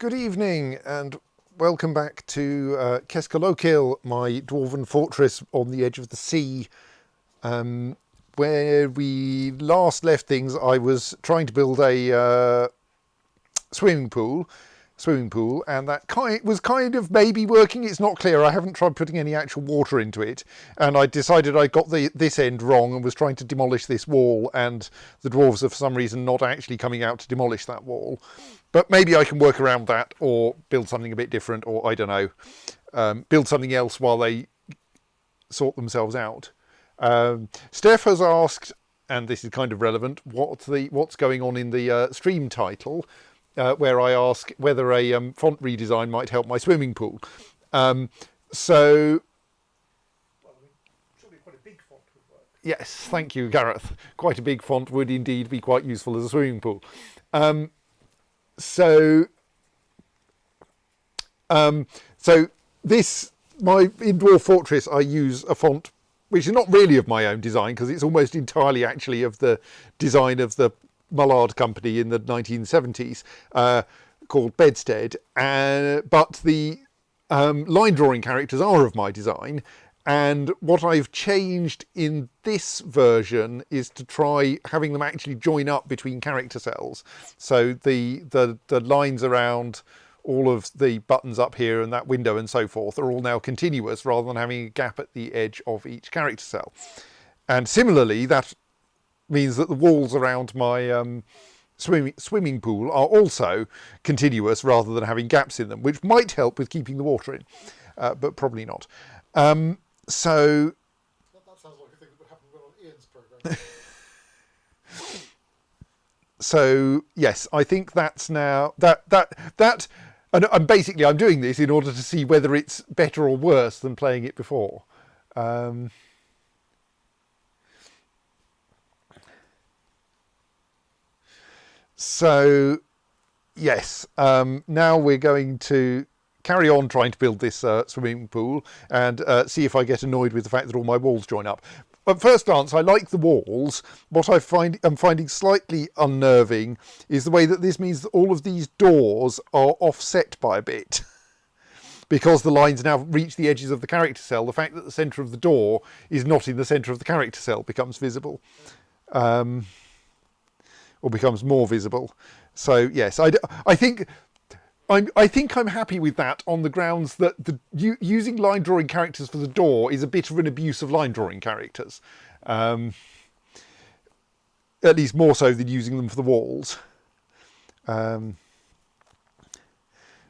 Good evening and welcome back to Keskalokil, my dwarven fortress on the edge of the sea. Where we last left things, I was trying to build a swimming pool, and that was kind of maybe working. It's not clear. I haven't tried putting any actual water into it, and I decided I got this end wrong and was trying to demolish this wall, and the dwarves are for some reason not actually coming out to demolish that wall. But maybe I can work around that or build something a bit different, or I don't know, build something else while they sort themselves out. Steph has asked, and this is kind of relevant, what's going on in the stream title, where I ask whether a font redesign might help my swimming pool. So, well, I mean, surely quite a big font would work. Yes, thank you, Gareth. Quite a big font would indeed be quite useful as a swimming pool. So this, my in-dwarf fortress, I use a font which is not really of my own design, because it's almost entirely actually of the design of the Mullard company in the 1970s, called Bedstead. But the line drawing characters are of my design. And what I've changed in this version is to try having them actually join up between character cells. So the lines around all of the buttons up here and that window and so forth are all now continuous, rather than having a gap at the edge of each character cell. And similarly, that means that the walls around my swimming pool are also continuous, rather than having gaps in them, which might help with keeping the water in, but probably not. So That sounds like a thing that would happen on Ian's programme. So yes, I think that's now and basically I'm doing this in order to see whether it's better or worse than playing it before. So yes, now we're going to carry on trying to build this swimming pool and see if I get annoyed with the fact that all my walls join up. At first glance, I like the walls. What I'm finding slightly unnerving is the way that this means that all of these doors are offset by a bit. Because the lines now reach the edges of the character cell, the fact that the centre of the door is not in the centre of the character cell becomes visible. Or becomes more visible. So yes, I think I'm happy with that, on the grounds that using line drawing characters for the door is a bit of an abuse of line drawing characters. At least more so than using them for the walls.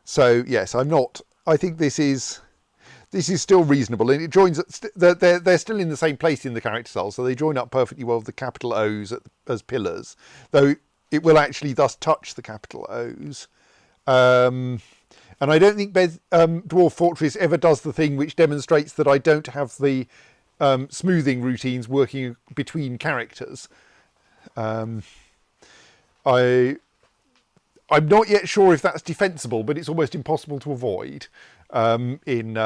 So yes, I think this is still reasonable, and it joins. They're still in the same place in the character cell, so they join up perfectly well with the capital O's as pillars, though it will actually thus touch the capital O's. And I don't think Dwarf Fortress ever does the thing which demonstrates that I don't have the smoothing routines working between characters. I'm not yet sure if that's defensible, but it's almost impossible to avoid in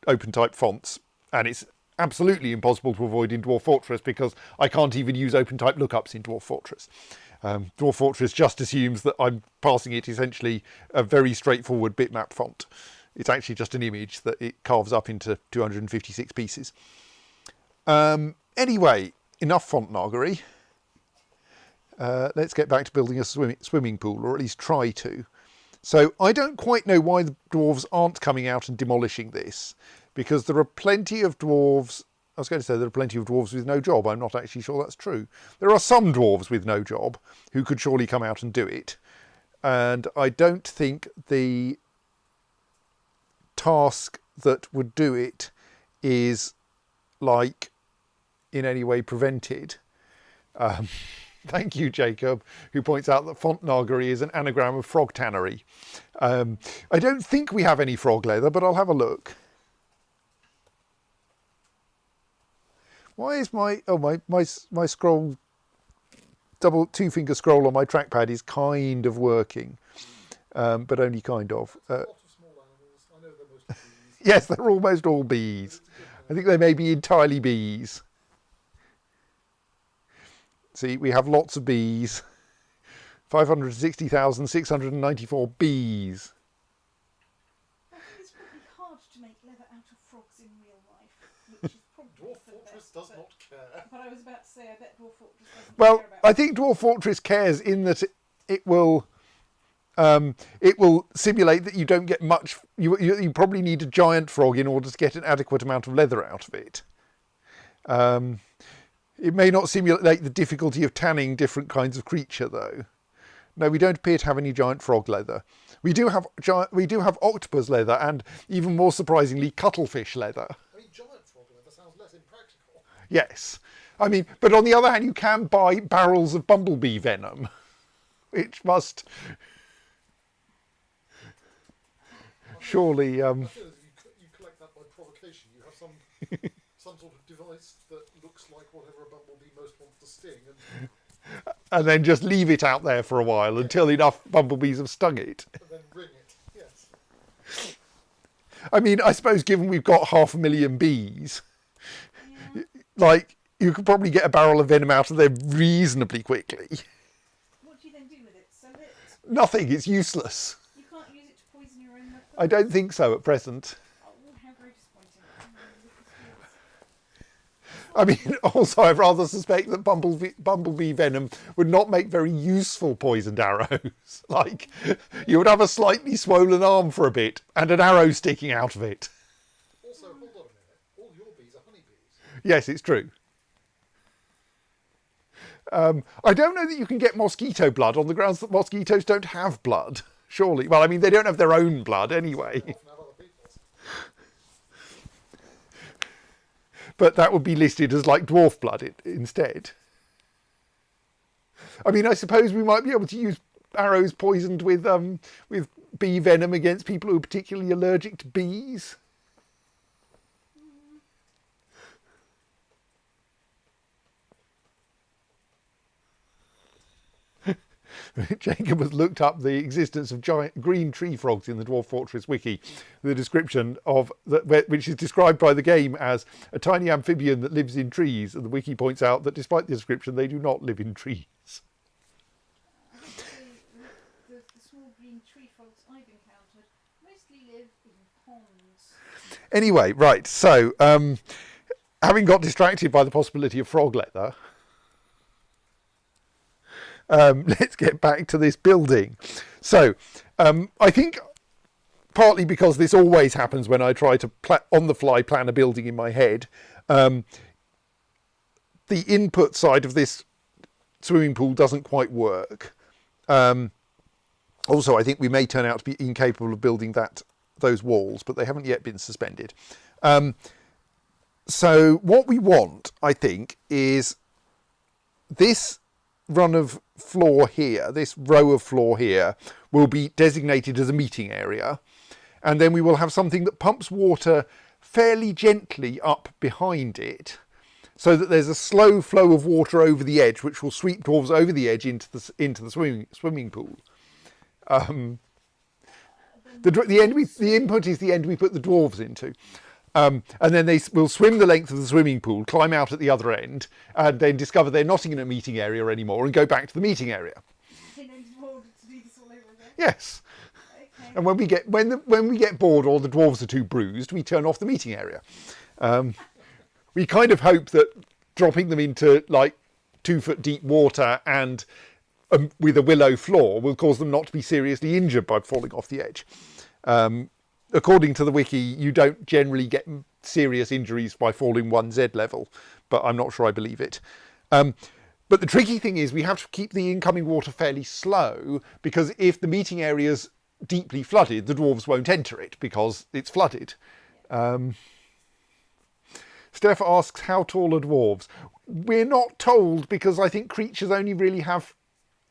open type fonts, and it's absolutely impossible to avoid in Dwarf Fortress, because I can't even use open type lookups in Dwarf Fortress. Dwarf Fortress just assumes that I'm passing it essentially a very straightforward bitmap font. It's actually just an image that it carves up into 256 pieces. Anyway, enough font nargery. Let's get back to building a swimming pool, or at least try to. So I don't quite know why the dwarves aren't coming out and demolishing this, because there are plenty of dwarves. I was going to say there are plenty of dwarves with no job. I'm not actually sure that's true. There are some dwarves with no job who could surely come out and do it. And I don't think the task that would do it is, like, in any way prevented. Thank you, Jacob, who points out that font nargery is an anagram of frog tannery. I don't think we have any frog leather, but I'll have a look. Why is my scroll, two finger scroll on my trackpad is kind of working, but only kind of. A lot of small animals. I know they're mostly bees. Yes, they're almost all bees. I think they may be entirely bees. See, we have lots of bees. 560,694 bees. I think it's probably hard to make leather out of frogs in real life, which is probably Dwarf for the Fortress best, does but- not care. But I was about to say, I bet Dwarf Fortress doesn't Well, care about I think Dwarf Fortress cares in that it will simulate that you don't get much. You probably need a giant frog in order to get an adequate amount of leather out of it. It may not simulate the difficulty of tanning different kinds of creature, though. No, we don't appear to have any giant frog leather. We do have octopus leather, and even more surprisingly, cuttlefish leather. I mean, giant frog leather sounds less impractical. Yes, I mean, but on the other hand, you can buy barrels of bumblebee venom, which must surely. I feel as if you collect that by provocation. You have some sort of device that looks like whatever a bumblebee most wants to sting, And then just leave it out there for a while until enough bumblebees have stung it. and then ring it. Yes. I mean, I suppose given we've got 500,000 bees, like, you could probably get a barrel of venom out of there reasonably quickly. What do you then do with it? Sell it? Nothing, it's useless. You can't use it to poison your own weapons? I don't think so at present. Oh, how very disappointing. I mean, also, I rather suspect that bumblebee venom would not make very useful poisoned arrows. Like, you would have a slightly swollen arm for a bit and an arrow sticking out of it. Also, hold on a minute. All your bees are honeybees. Yes, it's true. I don't know that you can get mosquito blood on the grounds that mosquitoes don't have blood, surely. Well, I mean, they don't have their own blood anyway. They often have other people's. But that would be listed as like dwarf blood instead. I mean, I suppose we might be able to use arrows poisoned with bee venom against people who are particularly allergic to bees. Jacob has looked up the existence of giant green tree frogs in the Dwarf Fortress wiki. The description of which is described by the game as a tiny amphibian that lives in trees, and the wiki points out that despite the description, they do not live in trees. The small green tree frogs I've encountered mostly live in ponds. Anyway, right. So, having got distracted by the possibility of frog leather. Let's get back to this building. So, I think partly because this always happens when I try to on the fly plan a building in my head, the input side of this swimming pool doesn't quite work. Also, I think we may turn out to be incapable of building those walls, but they haven't yet been suspended. So what we want, I think, is this run of floor here, this row of floor here, will be designated as a meeting area, and then we will have something that pumps water fairly gently up behind it, so that there's a slow flow of water over the edge, which will sweep dwarves over the edge into the swimming pool. The input is the end we put the dwarves into. And then they will swim the length of the swimming pool, climb out at the other end, and then discover they're not in a meeting area anymore and go back to the meeting area. You know, to do this all over again. Yes. Okay. And when we get bored or the dwarves are too bruised, we turn off the meeting area. We kind of hope that dropping them into like 2 foot deep water and with a willow floor will cause them not to be seriously injured by falling off the edge. According to the wiki, you don't generally get serious injuries by falling 1Z level, but I'm not sure I believe it. But the tricky thing is we have to keep the incoming water fairly slow, because if the meeting area's deeply flooded, the dwarves won't enter it because it's flooded. Steph asks, how tall are dwarves? We're not told, because I think creatures only really have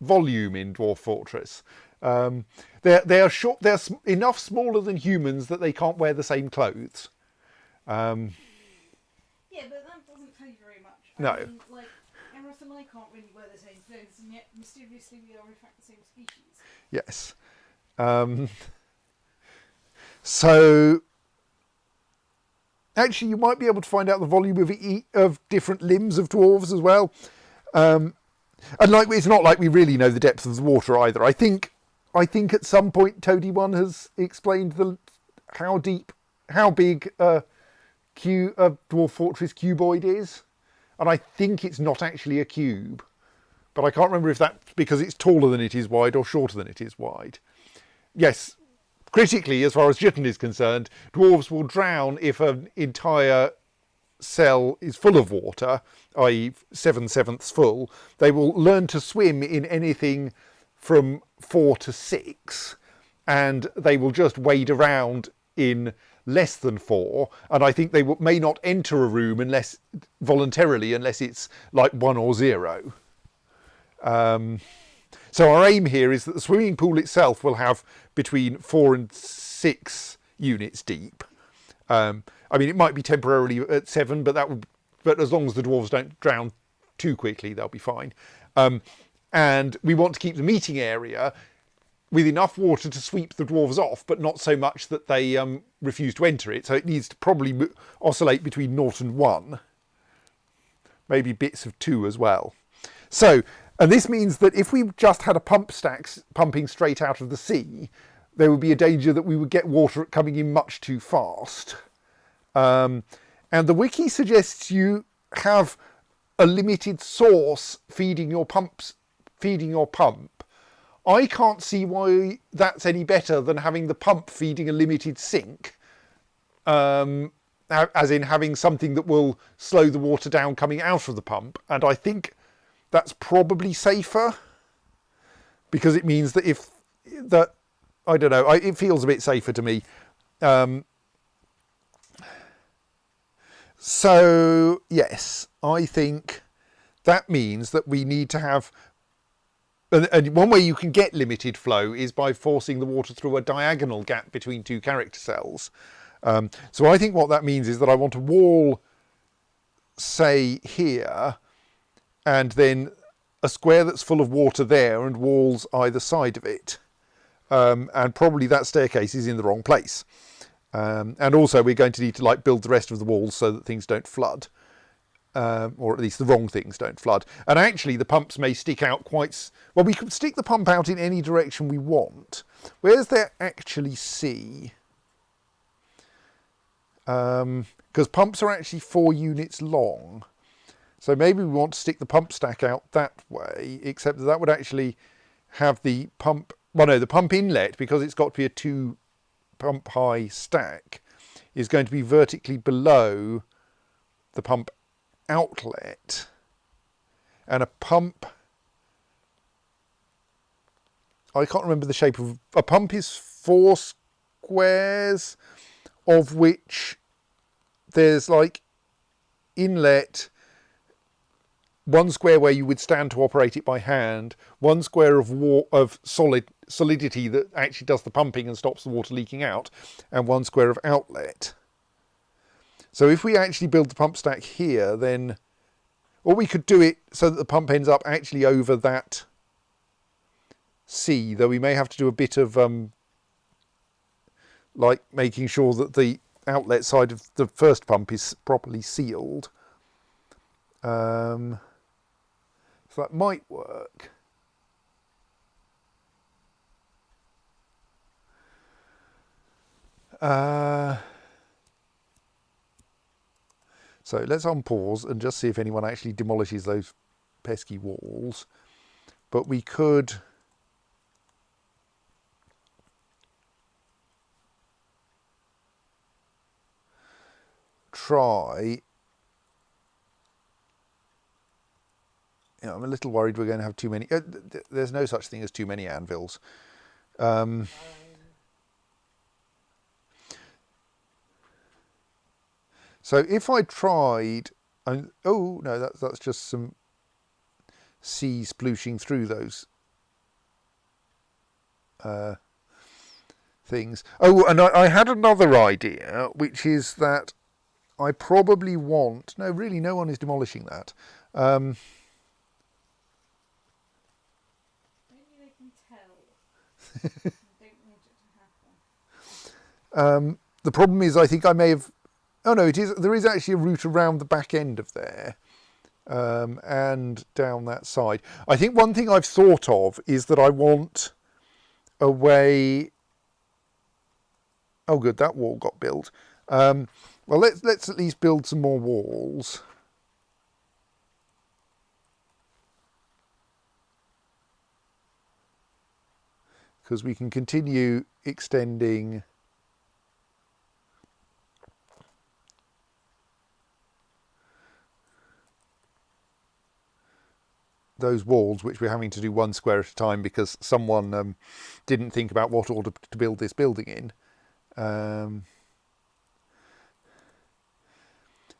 volume in Dwarf Fortress. They're short. They're enough smaller than humans that they can't wear the same clothes. Yeah, but that doesn't tell you very much. No. I mean, like, Emrith and I can't really wear the same clothes, and yet mysteriously we are in fact the same species. Yes. So actually, you might be able to find out the volume of different limbs of dwarves as well. And like, it's not like we really know the depth of the water either. I think at some point Toady One has explained how big a Dwarf Fortress cuboid is, and I think it's not actually a cube, but I can't remember if that's because it's taller than it is wide or shorter than it is wide. Yes, critically, as far as Jitten is concerned, dwarves will drown if an entire cell is full of water, i.e. 7/7 full. They will learn to swim in anything from 4 to 6, and they will just wade around in less than 4, and I think they may not enter a room unless voluntarily, unless it's like 1 or 0. So our aim here is that the swimming pool itself will have between 4 and 6 units deep. I mean, it might be temporarily at 7, but as long as the dwarves don't drown too quickly, they'll be fine. And we want to keep the meeting area with enough water to sweep the dwarves off, but not so much that they refuse to enter it. So it needs to probably oscillate between 0 and 1, maybe bits of 2 as well. So, and this means that if we just had a pump stacks pumping straight out of the sea, there would be a danger that we would get water coming in much too fast. And the wiki suggests you have a limited source feeding your pump. I can't see why that's any better than having the pump feeding a limited sink, as in having something that will slow the water down coming out of the pump. And I think that's probably safer, because it means that I don't know, it feels a bit safer to me. So yes, I think that means that we need to have, and one way you can get limited flow is by forcing the water through a diagonal gap between 2 character cells. So I think what that means is that I want a wall, say here, and then a square that's full of water there and walls either side of it. And probably that staircase is in the wrong place. And also we're going to need to build the rest of the walls so that things don't flood. Or at least the wrong things don't flood. And actually the pumps may stick out well, we could stick the pump out in any direction we want. Where's there actually C? Because pumps are actually 4 units long. So maybe we want to stick the pump stack out that way, except that would actually have the pump, well no, the pump inlet, because it's got to be a 2 pump high stack, is going to be vertically below the pump outlet. And a pump, I can't remember the shape of, a pump is 4 squares, of which there's inlet, 1 square where you would stand to operate it by hand, 1 square of solidity that actually does the pumping and stops the water leaking out, and 1 square of outlet. So if we actually build the pump stack here, then, or we could do it so that the pump ends up actually over that C, though we may have to do a bit of making sure that the outlet side of the first pump is properly sealed. So that might work. So let's unpause and just see if anyone actually demolishes those pesky walls. But we could try. I'm a little worried we're going to have too many. There's no such thing as too many anvils. So if I tried, oh no, that's just some sea splooshing through those things. Oh, and I had another idea, which is that I probably want, no, really no one is demolishing that. Maybe they can tell. I don't want it to happen. The problem is I think I may have, oh no, there is actually a route around the back end of there. and down that side. I think one thing I've thought of is that I want a way. Oh, good, that wall got built. Well, let's at least build some more walls. Because we can continue extending those walls, which we're having to do one square at a time because someone didn't think about what order to build this building in.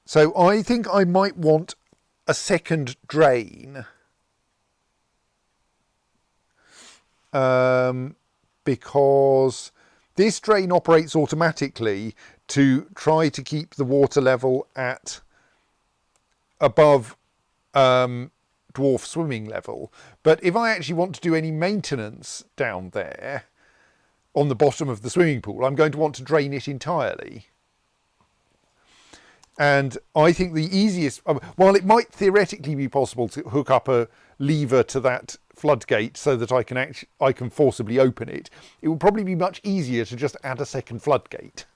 So I think I might want a second drain, because this drain operates automatically to try to keep the water level at above dwarf swimming level. But if I actually want to do any maintenance down there on the bottom of the swimming pool, I'm going to want to drain it entirely. And I think the easiest, while it might theoretically be possible to hook up a lever to that floodgate so that I can forcibly open it, it would probably be much easier to just add a second floodgate.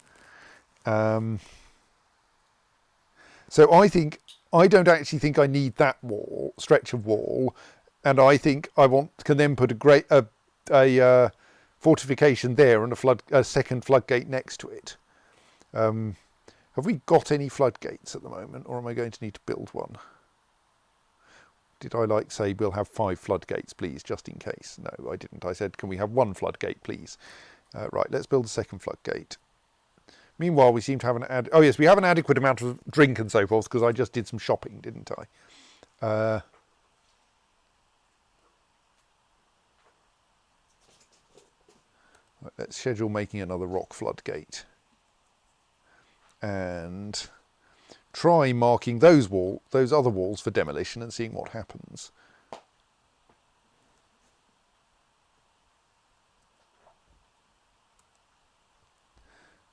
So I don't actually think I need that stretch of wall, and I think I can then put a fortification there and a second floodgate next to it. Have we got any floodgates at the moment, or am I going to need to build one? Did I say we'll have 5 floodgates, please, just in case? No, I didn't. I said, can we have 1 floodgate, please? Right, let's build a second floodgate. Meanwhile, we seem to have we have an adequate amount of drink and so forth, because I just did some shopping, didn't I? Right, let's schedule making another rock floodgate. And try marking those other walls for demolition and seeing what happens.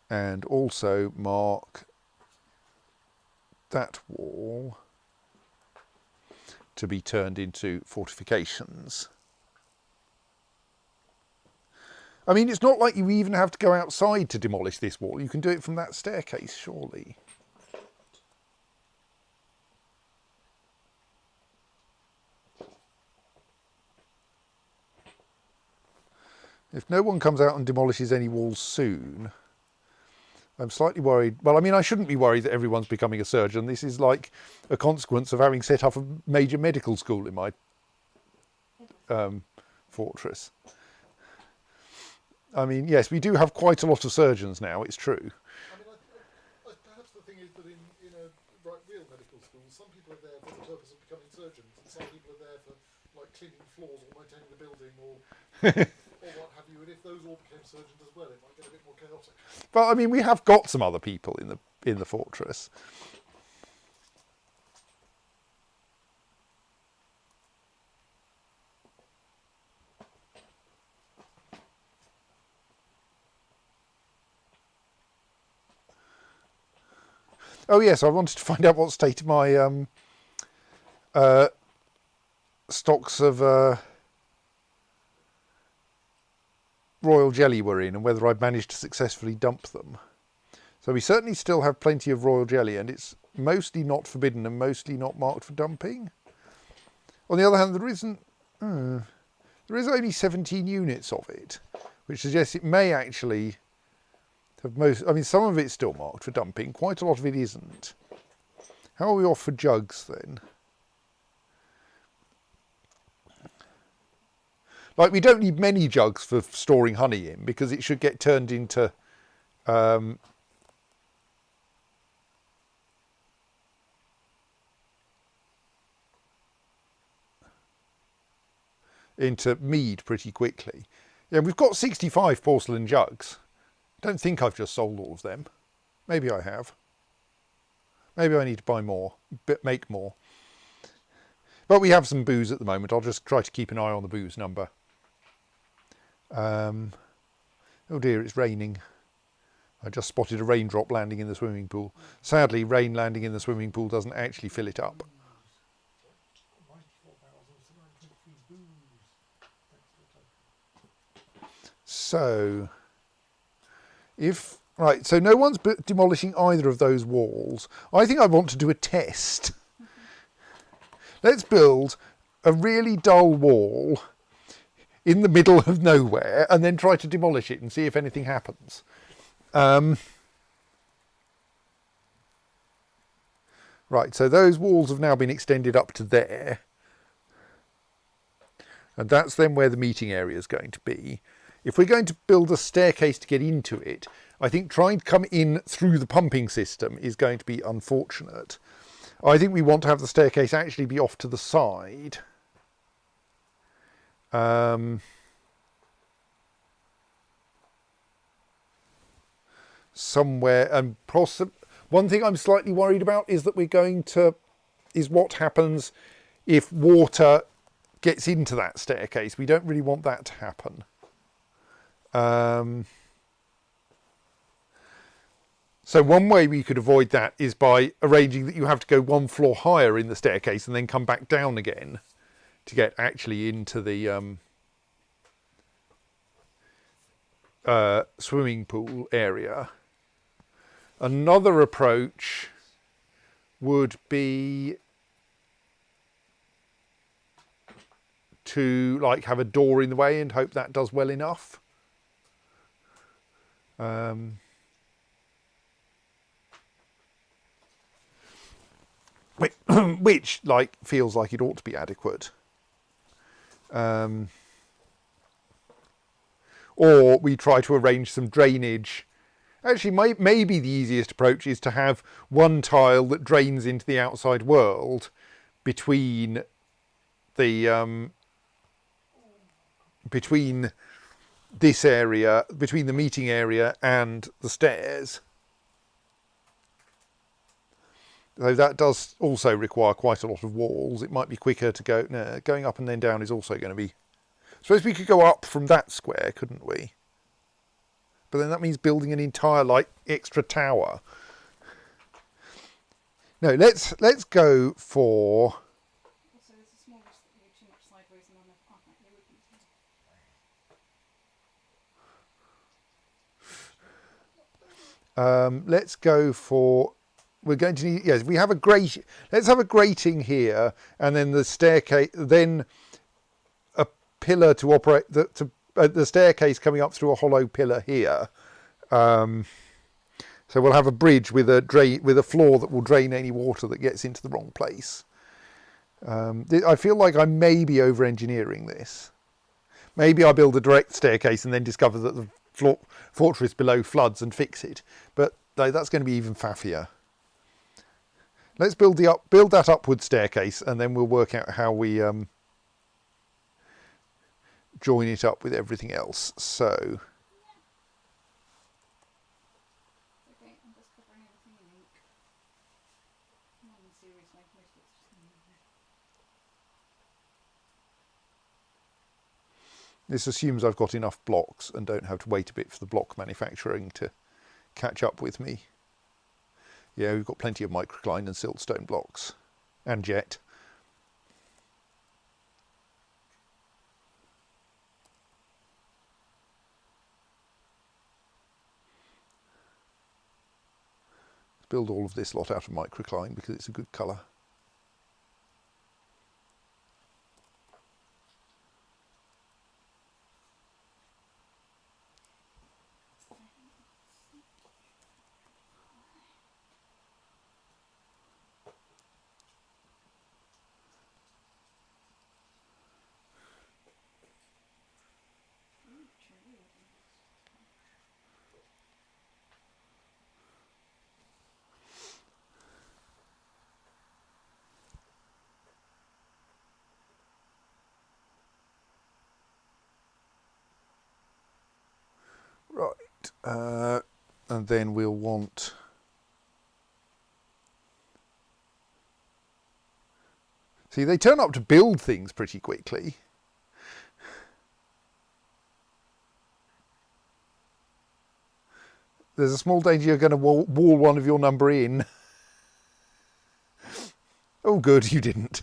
And also mark that wall to be turned into fortifications. I mean, it's not like you even have to go outside to demolish this wall. You can do it from that staircase, surely. If no one comes out and demolishes any walls soon, I'm slightly worried. Well, I mean, I shouldn't be worried that everyone's becoming a surgeon. This is like a consequence of having set up a major medical school in my fortress. I mean, yes, we do have quite a lot of surgeons now, it's true. I mean, perhaps the thing is that in real medical schools, some people are there for the purpose of becoming surgeons, and some people are there for cleaning floors or maintaining the building or what have you. And if those all became surgeons as well, it might get a bit more chaotic. But I mean, we have got some other people in the fortress. Oh yes, I wanted to find out what state of my stocks of royal jelly were in, and whether I'd managed to successfully dump them. So we certainly still have plenty of royal jelly, and it's mostly not forbidden and mostly not marked for dumping. On the other hand, there is only 17 units of it, which suggests it may actually have some of it's still marked for dumping, quite a lot of it isn't. How are we off for jugs then? We don't need many jugs for storing honey in, because it should get turned into mead pretty quickly. Yeah, we've got 65 porcelain jugs. Don't think I've just sold all of them. Maybe I have. Maybe I need to buy more, make more. But we have some booze at the moment. I'll just try to keep an eye on the booze number. Oh dear, it's raining. I just spotted a raindrop landing in the swimming pool. Sadly, rain landing in the swimming pool doesn't actually fill it up. So, so no one's demolishing either of those walls. I think I want to do a test. Let's build a really dull wall in the middle of nowhere and then try to demolish it and see if anything happens. Right, so those walls have now been extended up to there. And that's then where the meeting area is going to be. If we're going to build a staircase to get into it, I think trying to come in through the pumping system is going to be unfortunate. I think we want to have the staircase actually be off to the side. Somewhere, and one thing I'm slightly worried about is that is what happens if water gets into that staircase. We don't really want that to happen. So one way we could avoid that is by arranging that you have to go one floor higher in the staircase and then come back down again to get actually into the swimming pool area. Another approach would be to have a door in the way and hope that does well enough. Which feels like it ought to be adequate. Or we try to arrange some drainage. Actually, maybe the easiest approach is to have one tile that drains into the outside world between the this area, between the meeting area and the stairs. Though that does also require quite a lot of walls. It might be quicker to go. No, going up and then down is also going to be. I suppose we could go up from that square, couldn't we? But then that means building an entire extra tower. No, let's go for. Also, there's a small risk that you go too much sideways and then Let's go for. We're going to need. Yes, we have a grate. Let's have a grating here, and then the staircase. Then a pillar to operate the staircase coming up through a hollow pillar here. So we'll have a bridge with a floor that will drain any water that gets into the wrong place. I feel like I may be over-engineering this. Maybe I build a direct staircase and then discover that the fortress below floods and fix it. But that's going to be even faffier. Let's build that upward staircase, and then we'll work out how we join it up with everything else. So. Okay, I'm just covering everything in ink. Seriously, most of it's just going to be there. This assumes I've got enough blocks and don't have to wait a bit for the block manufacturing to catch up with me. Yeah, we've got plenty of microcline and siltstone blocks and jet. Let's build all of this lot out of microcline because it's a good colour. Right, and then we'll want. See, they turn up to build things pretty quickly. There's a small danger you're going to wall one of your number in. Oh, good, you didn't.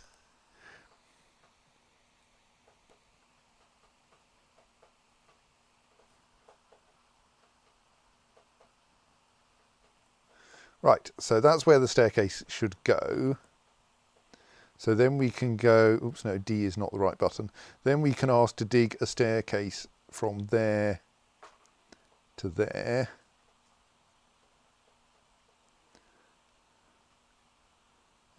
Right, so that's where the staircase should go. So then we can go, oops, no, D is not the right button. Then we can ask to dig a staircase from there to there.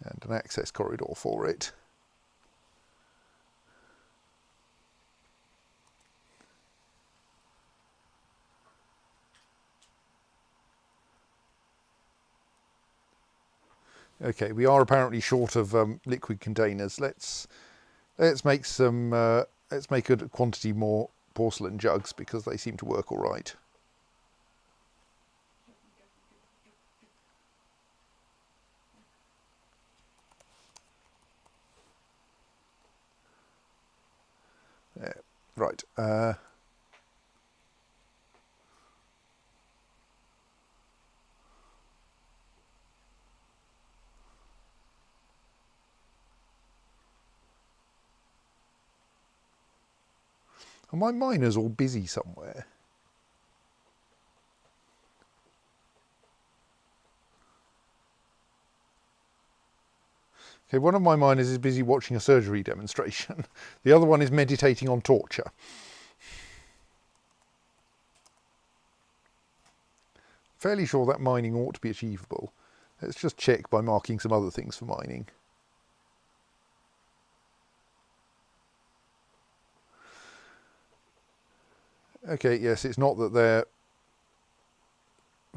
And an access corridor for it. Okay, we are apparently short of liquid containers. Let's make some. Let's make a quantity more porcelain jugs because they seem to work all right. There. Right. Are my miners all busy somewhere? Okay, one of my miners is busy watching a surgery demonstration. The other one is meditating on torture. Fairly sure that mining ought to be achievable. Let's just check by marking some other things for mining. Okay, yes, it's not that they're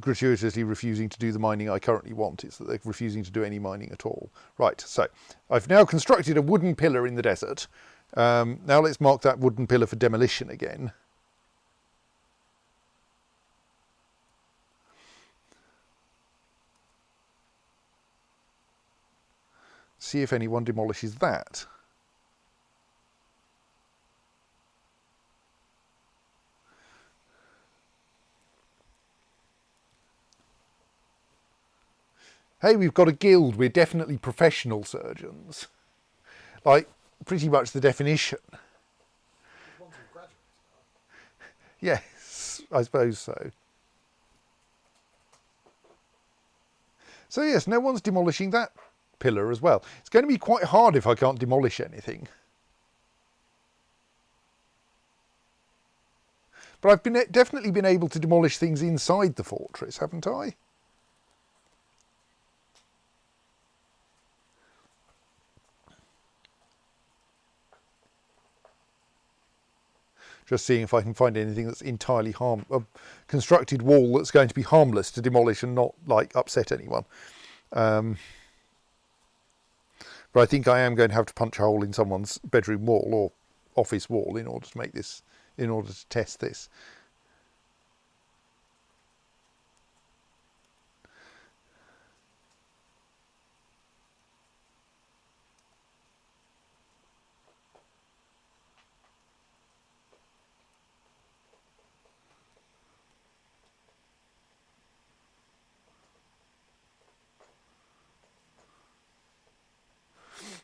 gratuitously refusing to do the mining I currently want, it's that they're refusing to do any mining at all. Right, so I've now constructed a wooden pillar in the desert. Now let's mark that wooden pillar for demolition again. See if anyone demolishes that. Hey, we've got a guild, we're definitely professional surgeons. Like, pretty much the definition. Ones who graduate now. Yes, I suppose so. So yes, no one's demolishing that pillar as well. It's going to be quite hard if I can't demolish anything. But I've definitely been able to demolish things inside the fortress, haven't I? Just seeing if I can find anything that's entirely a constructed wall that's going to be harmless to demolish and not like upset anyone. But I think I am going to have to punch a hole in someone's bedroom wall or office wall in order to make this, in order to test this.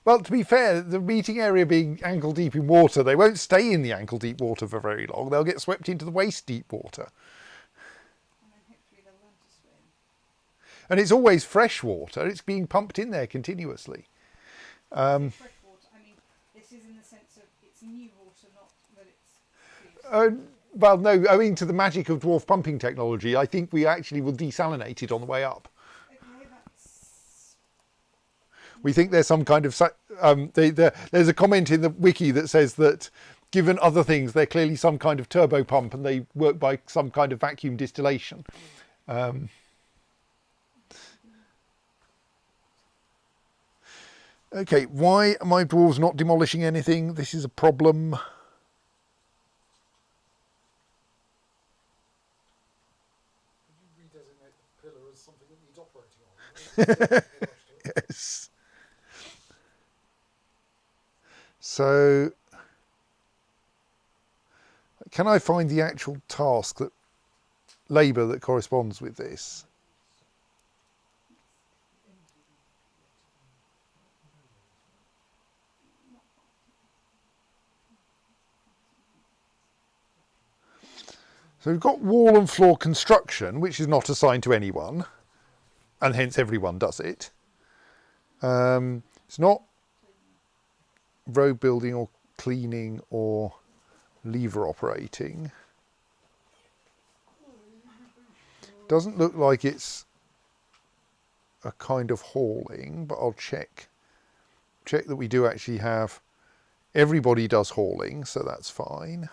Well, to be fair, the meeting area being ankle deep in water, they won't stay in the ankle deep water for very long. They'll get swept into the waist deep water. And then hopefully they'll learn to swim. And it's always fresh water. It's being pumped in there continuously. Fresh water, I mean, this is in the sense of it's new water, not that it's used. Well, no, owing to the magic of dwarf pumping technology, I think we actually will desalinate it on the way up. Okay, that's... We think there's some kind of... there's a comment in the wiki that says that given other things, they're clearly some kind of turbo pump and they work by some kind of vacuum distillation. Okay, why are my dwarves not demolishing anything? This is a problem. Could you redesignate the pillar as something that needs operating on? Yes. So, can I find the actual task that labour that corresponds with this? So we've got wall and floor construction, which is not assigned to anyone. and hence everyone does it. It's not road building or cleaning or lever operating. Doesn't look like it's a kind of hauling, but I'll check that we do actually have, everybody does hauling, so that's fine.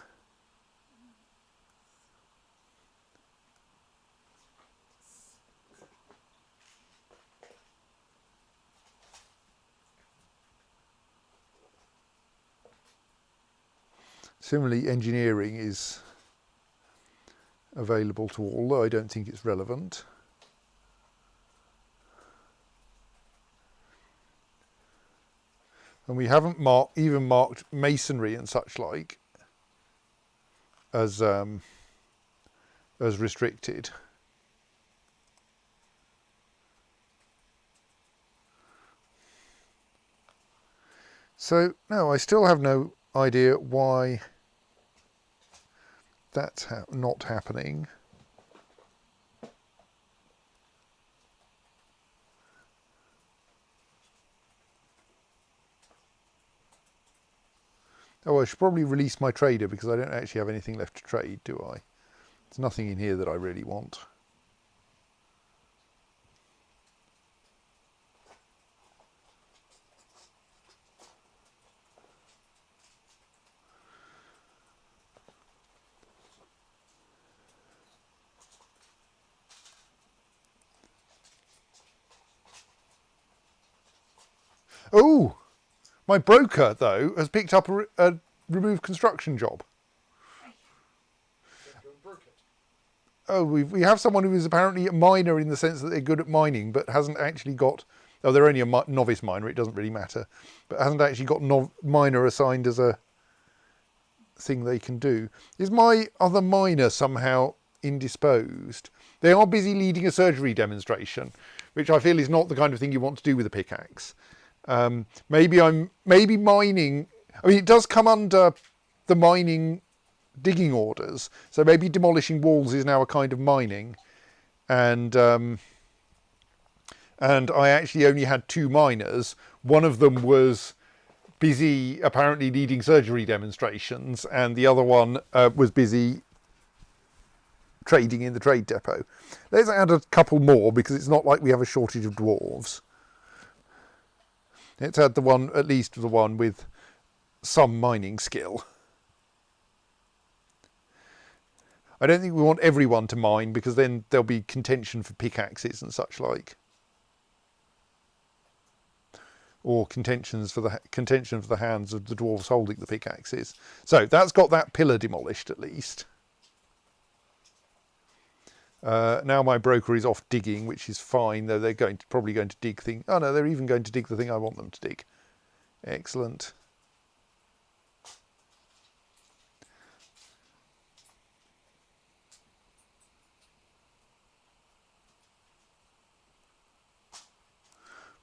Similarly, engineering is available to all, though I don't think it's relevant. And we haven't even marked masonry and such like as restricted. So no, I still have no idea why that's not happening. Oh, I should probably release my trader because I don't actually have anything left to trade, do I? There's nothing in here that I really want. Oh, my broker, though, has picked up a remove construction job. Oh, we have someone who is apparently a miner in the sense that they're good at mining, but hasn't actually got... Oh, they're only a novice miner, it doesn't really matter. But hasn't actually got miner assigned as a thing they can do. Is my other miner somehow indisposed? They are busy leading a surgery demonstration, which I feel is not the kind of thing you want to do with a pickaxe. Maybe mining... I mean, it does come under the mining digging orders, so maybe demolishing walls is now a kind of mining. And I actually only had 2 miners. One of them was busy apparently leading surgery demonstrations, and the other one was busy trading in the trade depot. Let's add a couple more because it's not like we have a shortage of dwarves. Let's add at least the one with some mining skill. I don't think we want everyone to mine because then there'll be contention for pickaxes and such like. Or contention for the hands of the dwarves holding the pickaxes. So that's got that pillar demolished at least. Now my broker is off digging, which is fine, though they're probably going to dig things. Oh no, they're even going to dig the thing I want them to dig. Excellent.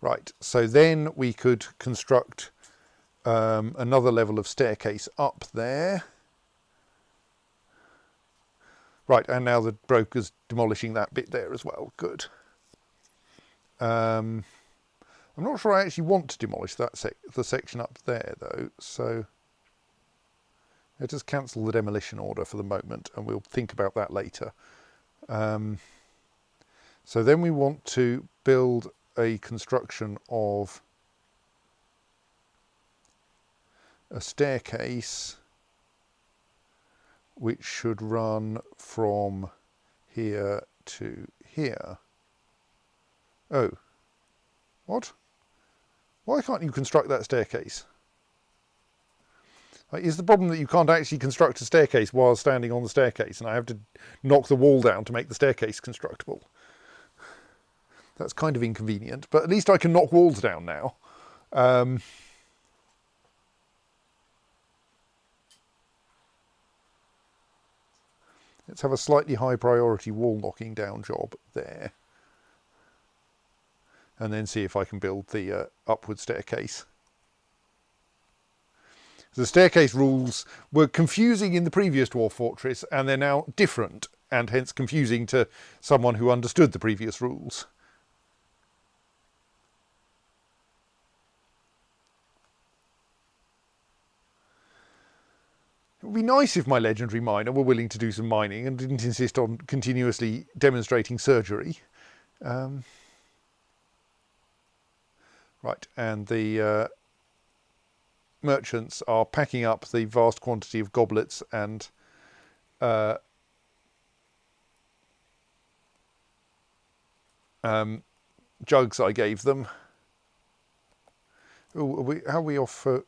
Right, so then we could construct another level of staircase up there. Right, and now the broker's demolishing that bit there as well. Good. I'm not sure I actually want to demolish that the section up there, though, so let's just cancel the demolition order for the moment, and we'll think about that later. So then we want to build a construction of a staircase which should run from here to here. Oh, what? Why can't you construct that staircase? Is the problem that you can't actually construct a staircase while standing on the staircase, and I have to knock the wall down to make the staircase constructible? That's kind of inconvenient, but at least I can knock walls down now. Let's have a slightly high priority wall knocking down job there. And then see if I can build the upward staircase. The staircase rules were confusing in the previous Dwarf Fortress, and they're now different, and hence confusing to someone who understood the previous rules. would be nice if my legendary miner were willing to do some mining and didn't insist on continuously demonstrating surgery. Right, and the merchants are packing up the vast quantity of goblets and jugs I gave them. Ooh, how are we off for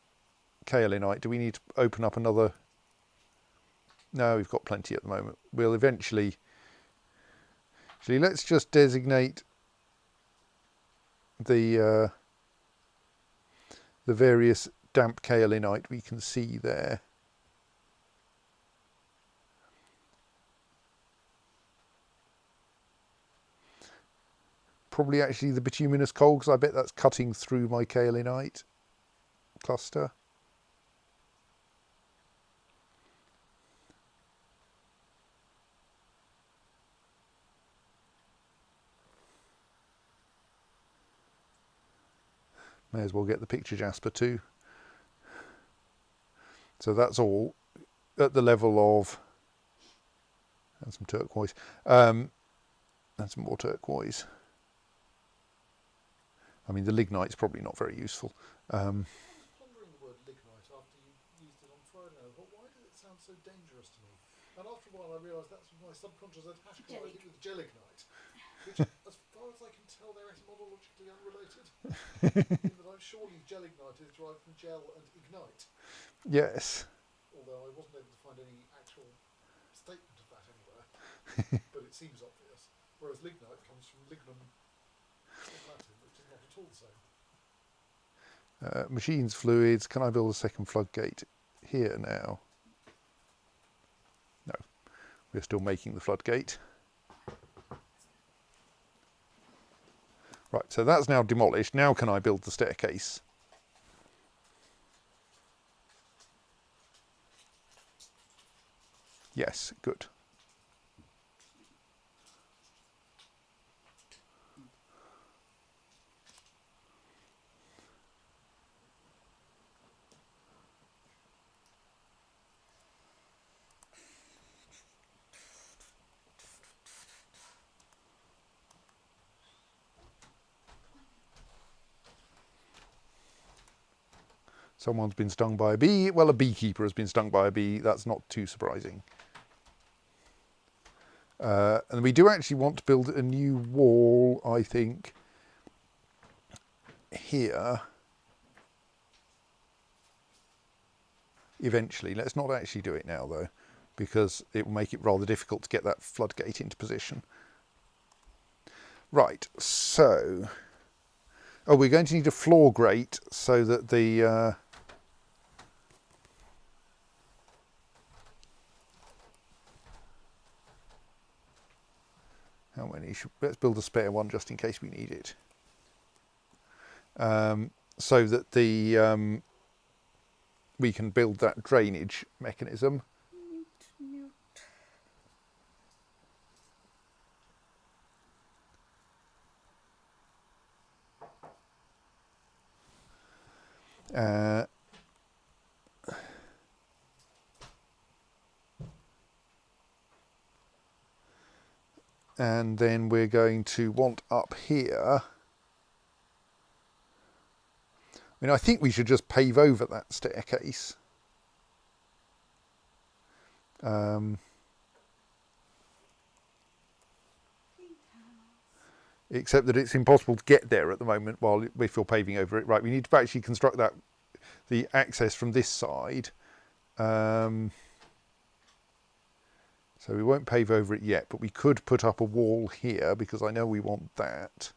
kaolinite? Do we need to open up another? No, we've got plenty at the moment. We'll eventually... Actually, let's just designate the various damp kaolinite we can see there. Probably actually the bituminous coal, because I bet that's cutting through my kaolinite cluster. May as well get the picture jasper too. So that's all at the level of, and some turquoise, and some more turquoise. I mean, the lignite's probably not very useful. Pondering the word lignite after you used it on Friday, I thought, why did it sound so dangerous to me? And after a while, I realised that's my subconscious attachment with gelignite, which, as far as I can tell, they're etymologically unrelated. In that surely gelignite is derived from gel and ignite. Yes. Although I wasn't able to find any actual statement of that anywhere, but it seems obvious. Whereas lignite comes from lignum in Latin, which is not at all the same. Machines, fluids. Can I build a second floodgate here now? No, we're still making the floodgate. Right, so that's now demolished. Now can I build the staircase? Yes, good. Someone's been stung by a bee. Well, a beekeeper has been stung by a bee. That's not too surprising. And we do actually want to build a new wall, I think, here. Eventually. Let's not actually do it now, though, because it will make it rather difficult to get that floodgate into position. Right, so... Oh, we're going to need a floor grate so that the... How many? Let's build a spare one just in case we need it. So that the we can build that drainage mechanism. And then we're going to want up here. I mean, I think we should just pave over that staircase. Except that it's impossible to get there at the moment while if you're paving over it. Right, we need to actually construct that, the access from this side. So we won't pave over it yet, but we could put up a wall here because I know we want that.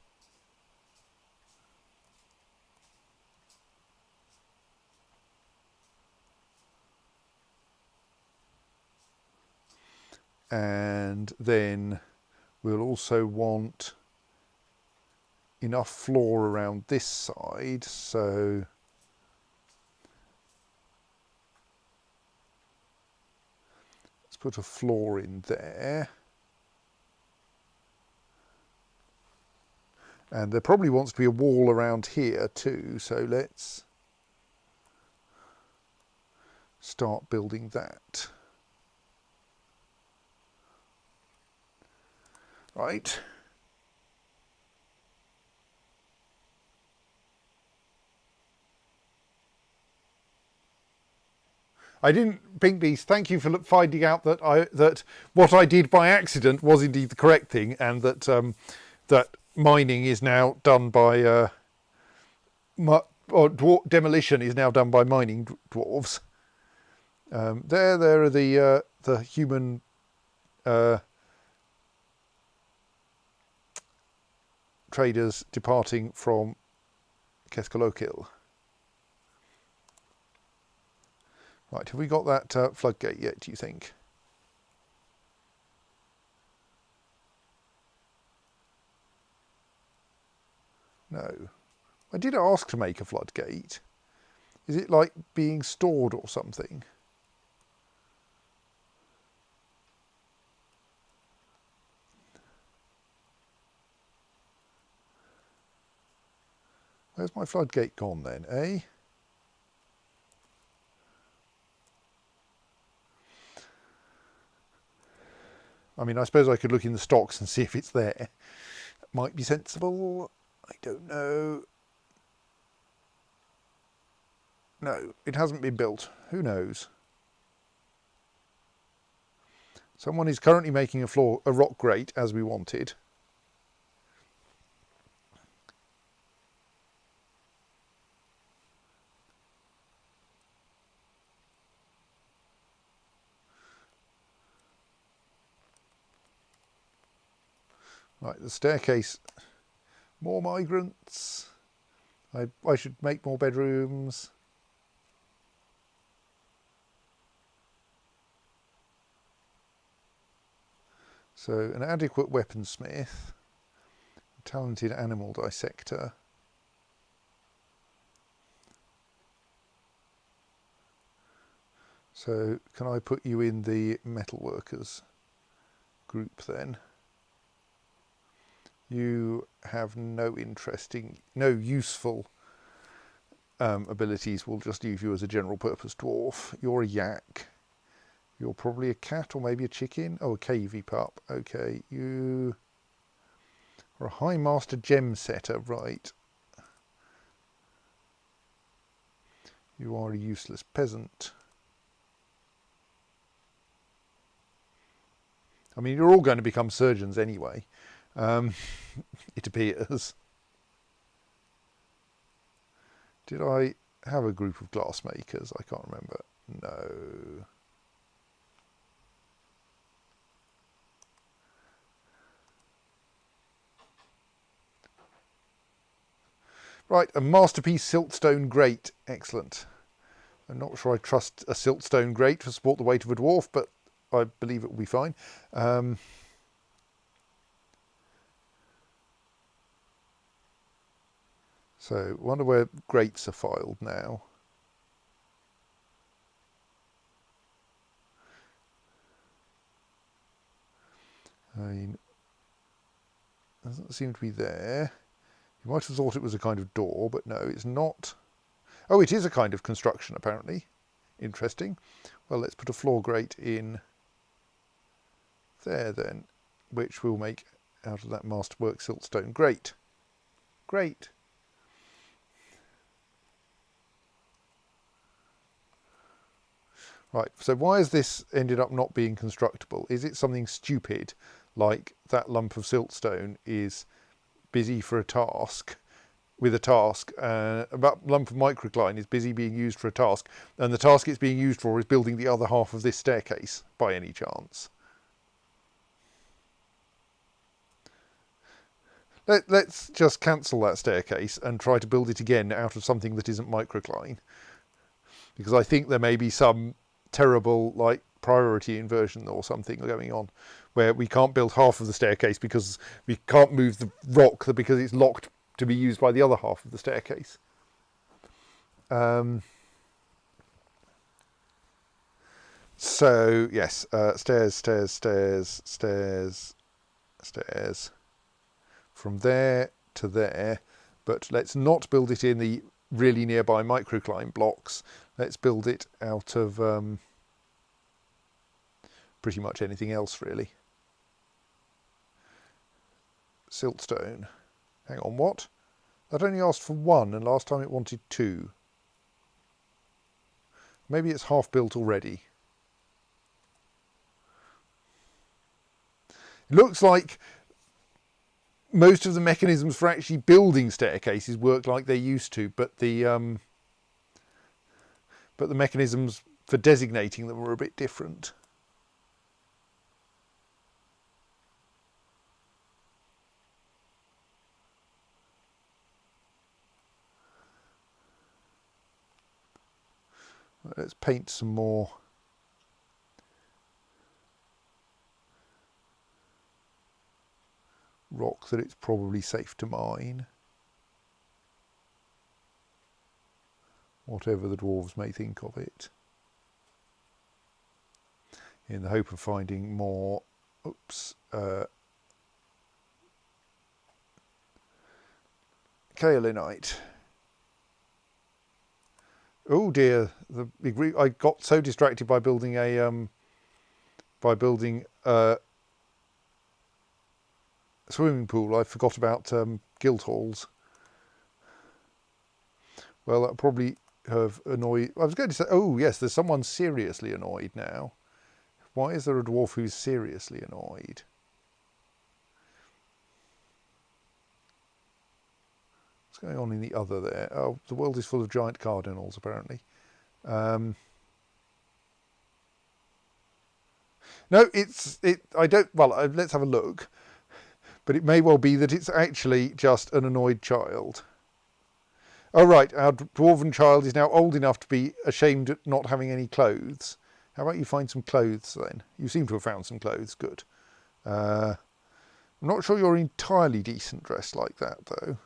And then we'll also want enough floor around this side, so let's put a floor in there. And there probably wants to be a wall around here too, so let's start building that. Right. I didn't, Pink Beast, thank you for finding out that what I did by accident was indeed the correct thing, and that that mining is now done by demolition is now done by mining dwarves. There are the human traders departing from Keskalokil. Right, have we got that floodgate yet, do you think? No. I did ask to make a floodgate. Is it like being stored or something? Where's my floodgate gone then, eh? I mean, I suppose I could look in the stocks and see if it's there. That might be sensible. I don't know. No, it hasn't been built. Who knows? Someone is currently making a rock grate as we wanted. Right, the staircase. More migrants. I should make more bedrooms. So an adequate weaponsmith, a talented animal dissector. So can I put you in the metalworkers group then? You have no useful abilities. We'll just use you as a general purpose dwarf. You're a yak. You're probably a cat or maybe a chicken. Oh, a cavey pup. Okay, you are a high master gem setter, right? You are a useless peasant. I mean, you're all going to become surgeons anyway. It appears. Did I have a group of glassmakers? I can't remember. No. Right, a masterpiece siltstone grate. Excellent. I'm not sure I trust a siltstone grate to support the weight of a dwarf, but I believe it will be fine. So, wonder where grates are filed now. I mean, doesn't seem to be there. You might have thought it was a kind of door, but no, it's not. Oh, it is a kind of construction, apparently. Interesting. Well, let's put a floor grate in there then, which we'll make out of that masterwork siltstone grate. Great. Right, so why has this ended up not being constructible? Is it something stupid, like that lump of siltstone is busy for a task, with a task, a lump of microcline is busy being used for a task, and the task it's being used for is building the other half of this staircase, by any chance? Let's just cancel that staircase and try to build it again out of something that isn't microcline. Because I think there may be some terrible, like, priority inversion or something going on, where we can't build half of the staircase because we can't move the rock because it's locked to be used by the other half of the staircase. So, yes, stairs, stairs, stairs, stairs, stairs. From there to there, but let's not build it in the really nearby microcline blocks. Let's build it out of pretty much anything else really. Siltstone. Hang on, what? That only asked for 1 and last time it wanted 2. Maybe it's half built already. It looks like most of the mechanisms for actually building staircases work like they used to, but the mechanisms for designating them were a bit different. Let's paint some more rock that it's probably safe to mine. Whatever the dwarves may think of it. In the hope of finding more, kaolinite. Oh dear, I got so distracted by building a swimming pool, I forgot about guild halls. Well, that probably have annoyed. I was going to say, oh yes, there's someone seriously annoyed now. Why is there a dwarf who's seriously annoyed? What's going on in the other there? Oh, the world is full of giant cardinals, apparently. No, I don't. Well, let's have a look. But it may well be that it's actually just an annoyed child. Oh right, our dwarven child is now old enough to be ashamed at not having any clothes. How about you find some clothes then? You seem to have found some clothes, good. I'm not sure you're entirely decent dressed like that though.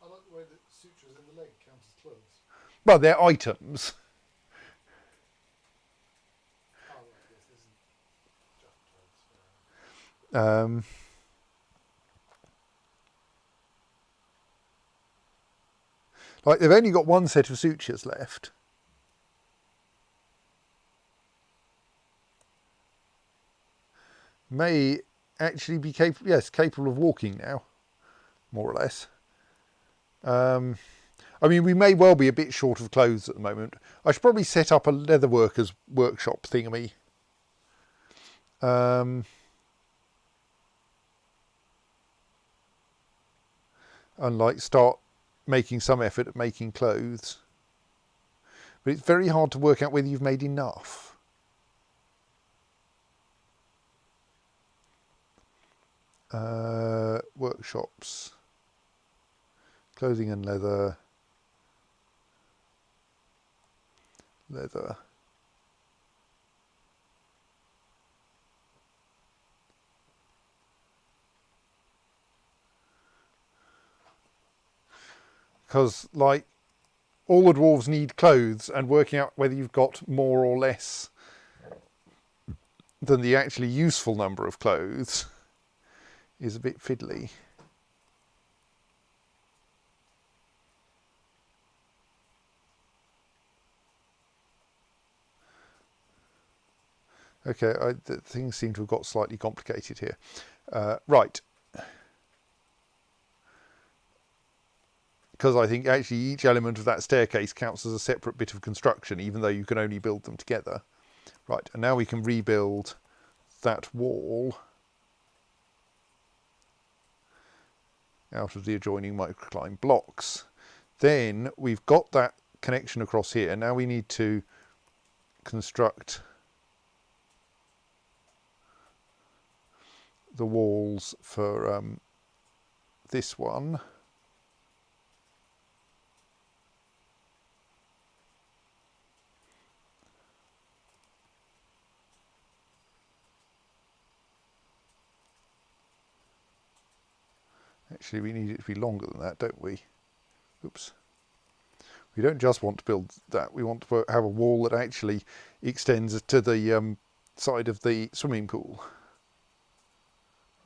I like the way that sutures in the leg count as clothes. Well, they're items. Oh, right, yes, this isn't just clothes. Like they've only got 1 set of sutures left. May actually be capable of walking now, more or less. I mean, we may well be a bit short of clothes at the moment. I should probably set up a leatherworker's workshop thingy. And like start making some effort at making clothes. But it's very hard to work out whether you've made enough. Workshops, clothing and leather, because like all the dwarves need clothes, and working out whether you've got more or less than the actually useful number of clothes is a bit fiddly. Okay, things seem to have got slightly complicated here. Right. Because I think actually each element of that staircase counts as a separate bit of construction, even though you can only build them together. Right, and now we can rebuild that wall out of the adjoining microcline blocks. Then we've got that connection across here. Now we need to construct the walls for this one. Actually, we need it to be longer than that, don't we? Oops. We don't just want to build that. We want to have a wall that actually extends to the side of the swimming pool.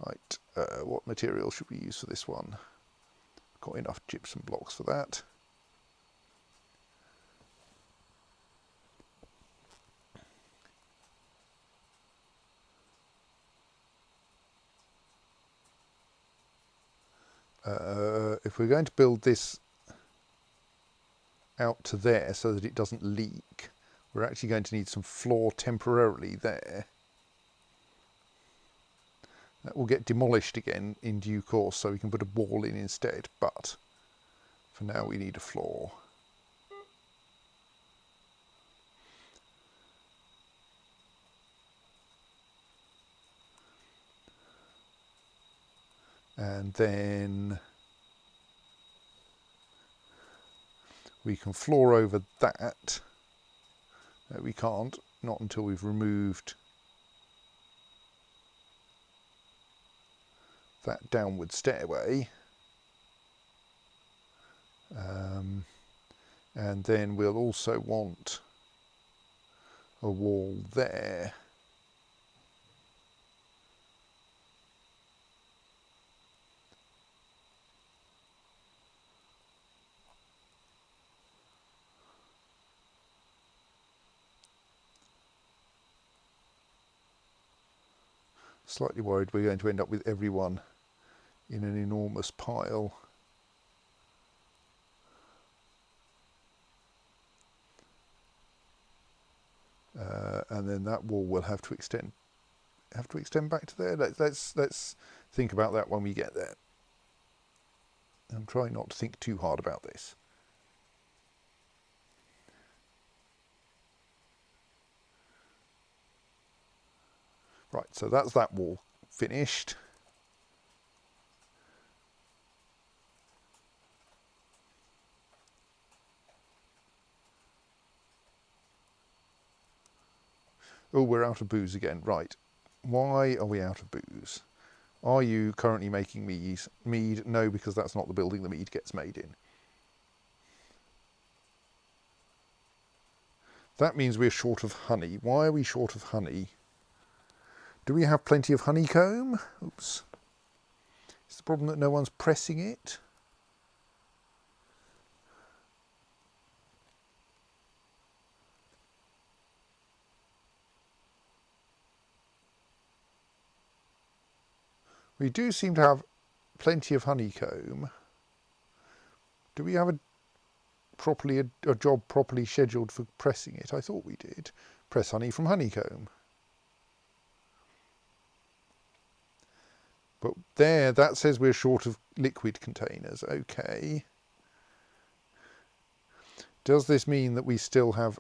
Right, what material should we use for this one? Got enough gypsum blocks for that. if we're going to build this out to there so that it doesn't leak, we're actually going to need some floor temporarily there. That will get demolished again in due course, so we can put a wall in instead, but for now we need a floor. And then we can floor over that. No, we can't, not until we've removed that downward stairway. And then we'll also want a wall there. Slightly worried we're going to end up with everyone in an enormous pile. And then that wall will have to extend back to there. Let's think about that when we get there. I'm trying not to think too hard about this. Right, so that's that wall finished. Oh, we're out of booze again. Right. Why are we out of booze? Are you currently making mead? No, because that's not the building the mead gets made in. That means we're short of honey. Why are we short of honey? Do we have plenty of honeycomb? Oops. Is the problem that no one's pressing it? We do seem to have plenty of honeycomb. Do we have a job properly scheduled for pressing it? I thought we did. Press honey from honeycomb. But there, that says we're short of liquid containers. Okay. Does this mean that we still have...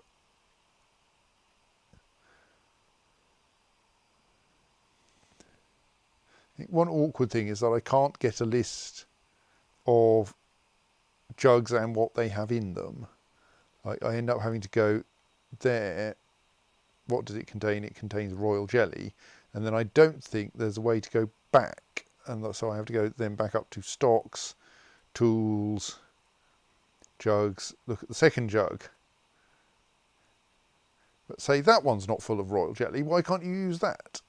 I think one awkward thing is that I can't get a list of jugs and what they have in them. I end up having to go there. What does it contain? It contains royal jelly. And then I don't think there's a way to go back. And so I have to go then back up to stocks, tools, jugs. Look at the second jug. But say that one's not full of royal jelly. Why can't you use that?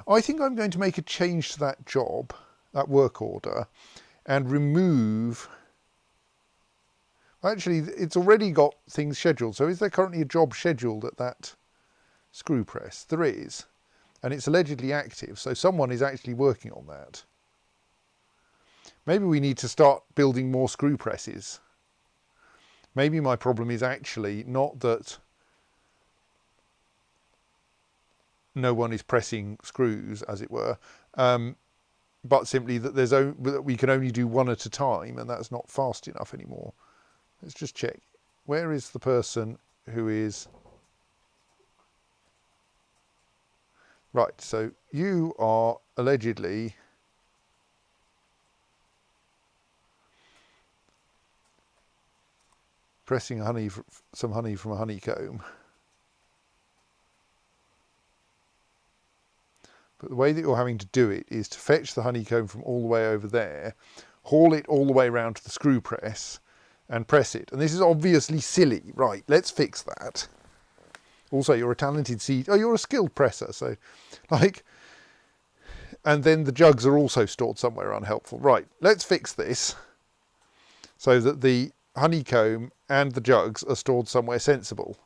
I think I'm going to make a change to that job, that work order, and remove... Actually, it's already got things scheduled. So is there currently a job scheduled at that screw press? There is. And it's allegedly active. So someone is actually working on that. Maybe we need to start building more screw presses. Maybe my problem is actually not that no one is pressing screws, as it were, but simply that that we can only do one at a time, and that's not fast enough anymore. Let's just check. Where is the person who is... Right, so you are allegedly... pressing some honey from a honeycomb. But the way that you're having to do it is to fetch the honeycomb from all the way over there, haul it all the way around to the screw press and press it. And this is obviously silly. Right, let's fix that. Also, you're a talented you're a skilled presser. So, and then the jugs are also stored somewhere unhelpful. Right, let's fix this so that the honeycomb and the jugs are stored somewhere sensible.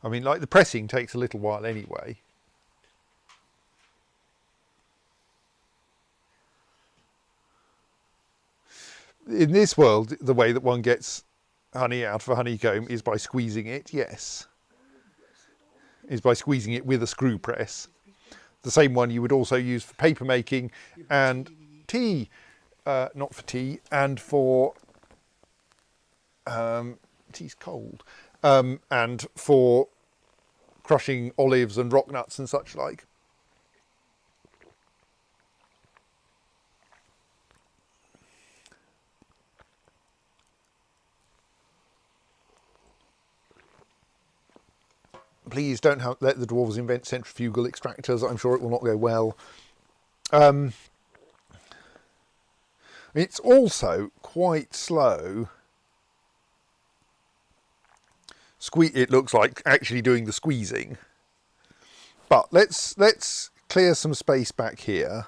I mean, like the pressing takes a little while anyway. In this world, the way that one gets honey out of a honeycomb is by squeezing it, yes. Is by squeezing it with a screw press. The same one you would also use for paper making and tea, not for tea, and for tea's cold, and for crushing olives and rock nuts and such like. Please don't let the dwarves invent centrifugal extractors. I'm sure it will not go well. It's also quite slow. It looks like actually doing the squeezing. But let's clear some space back here.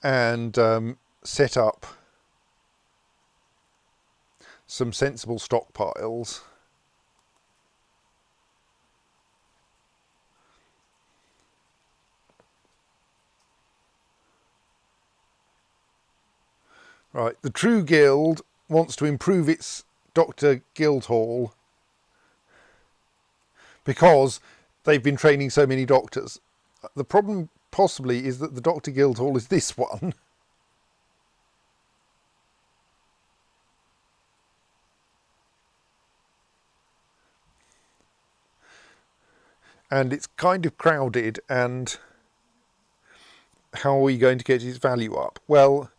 And set up some sensible stockpiles. Right, the True Guild wants to improve its Dr. Guildhall because they've been training so many doctors. The problem possibly is that the Dr. Guildhall is this one. And it's kind of crowded, and how are we going to get its value up? Well,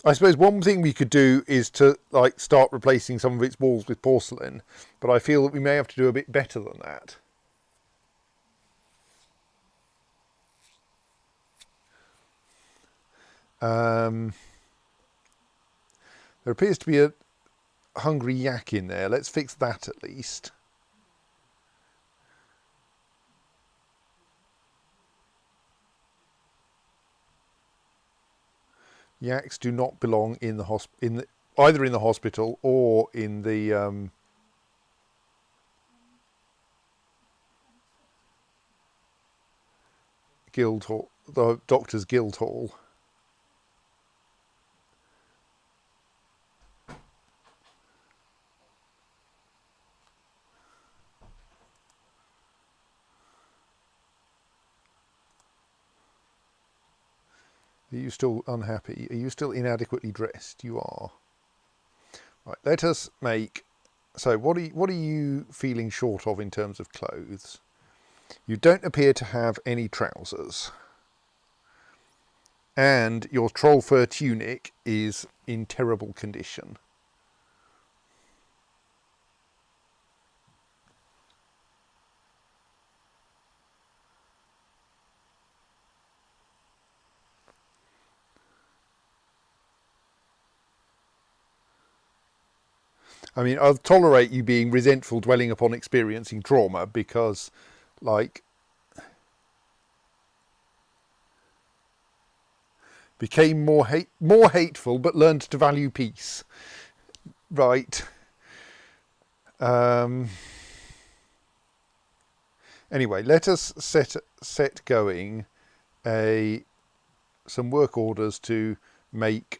I suppose one thing we could do is to start replacing some of its walls with porcelain, but I feel that we may have to do a bit better than that. There appears to be a hungry yak in there. Let's fix that at least. Yaks do not belong in the either in the hospital or in the guild hall, the doctor's guild hall. Are you still unhappy? Are you still inadequately dressed? You are. Right, let us make... So what are you feeling short of in terms of clothes? You don't appear to have any trousers. And your troll fur tunic is in terrible condition. I mean, I'll tolerate you being resentful, dwelling upon experiencing trauma, because, became more hateful, but learned to value peace. Right. Anyway, let us set going some work orders to make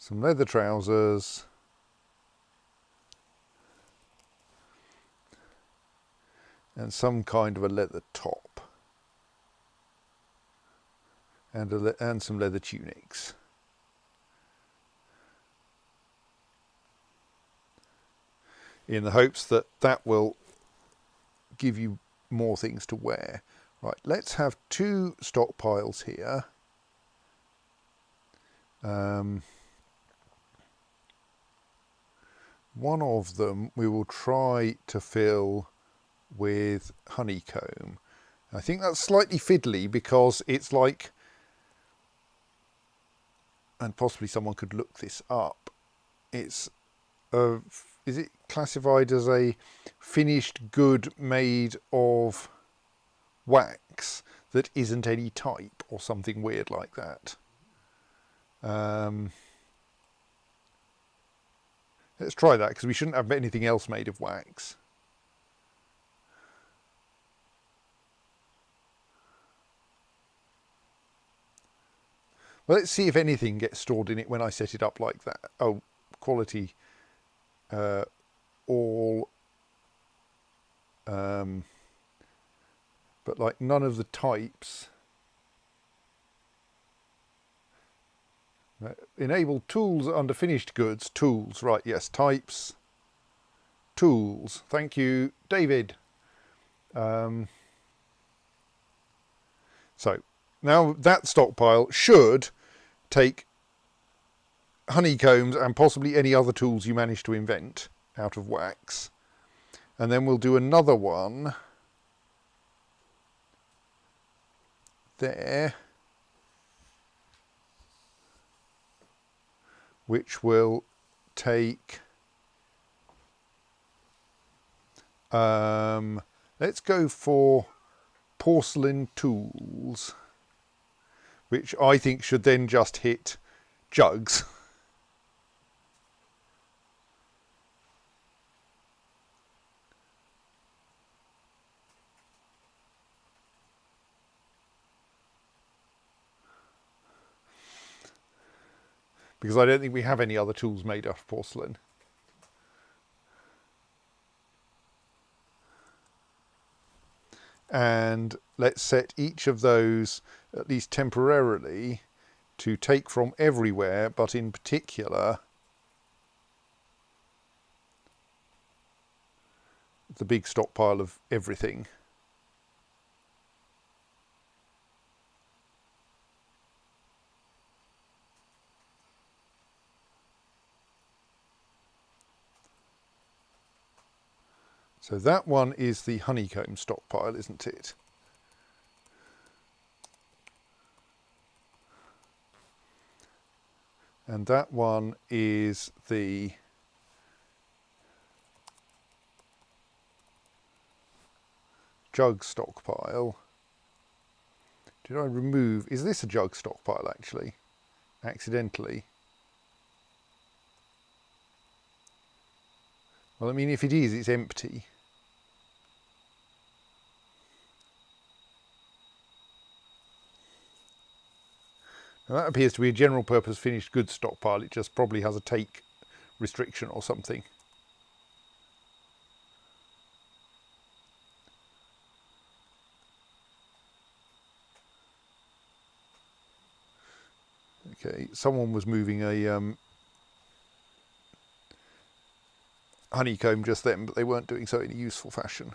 some leather trousers and some kind of a leather top and some leather tunics. In the hopes that that will give you more things to wear. Right, let's have 2 stockpiles here. One of them we will try to fill with honeycomb. I think that's slightly fiddly because it's like and possibly someone could look this up. It's is it classified as a finished good made of wax that isn't any type or something weird like that? Let's try that, because we shouldn't have anything else made of wax. Well, let's see if anything gets stored in it when I set it up like that. Oh, quality all, but like none of the types. Enable tools under finished goods. Tools, right, yes, types, tools. Thank you, David. So now that stockpile should take honeycombs and possibly any other tools you manage to invent out of wax. And then we'll do another one there, which will take, let's go for porcelain tools, which I think should then just hit jugs. Because I don't think we have any other tools made out of porcelain. And let's set each of those, at least temporarily, to take from everywhere, but in particular the big stockpile of everything. So that one is the honeycomb stockpile, isn't it? And that one is the jug stockpile. Did I remove, is this a jug stockpile actually? Accidentally. Well, I mean, if it is, it's empty. Now that appears to be a general purpose finished goods stockpile. It just probably has a take restriction or something. Okay, someone was moving a honeycomb just then, but they weren't doing so in a useful fashion.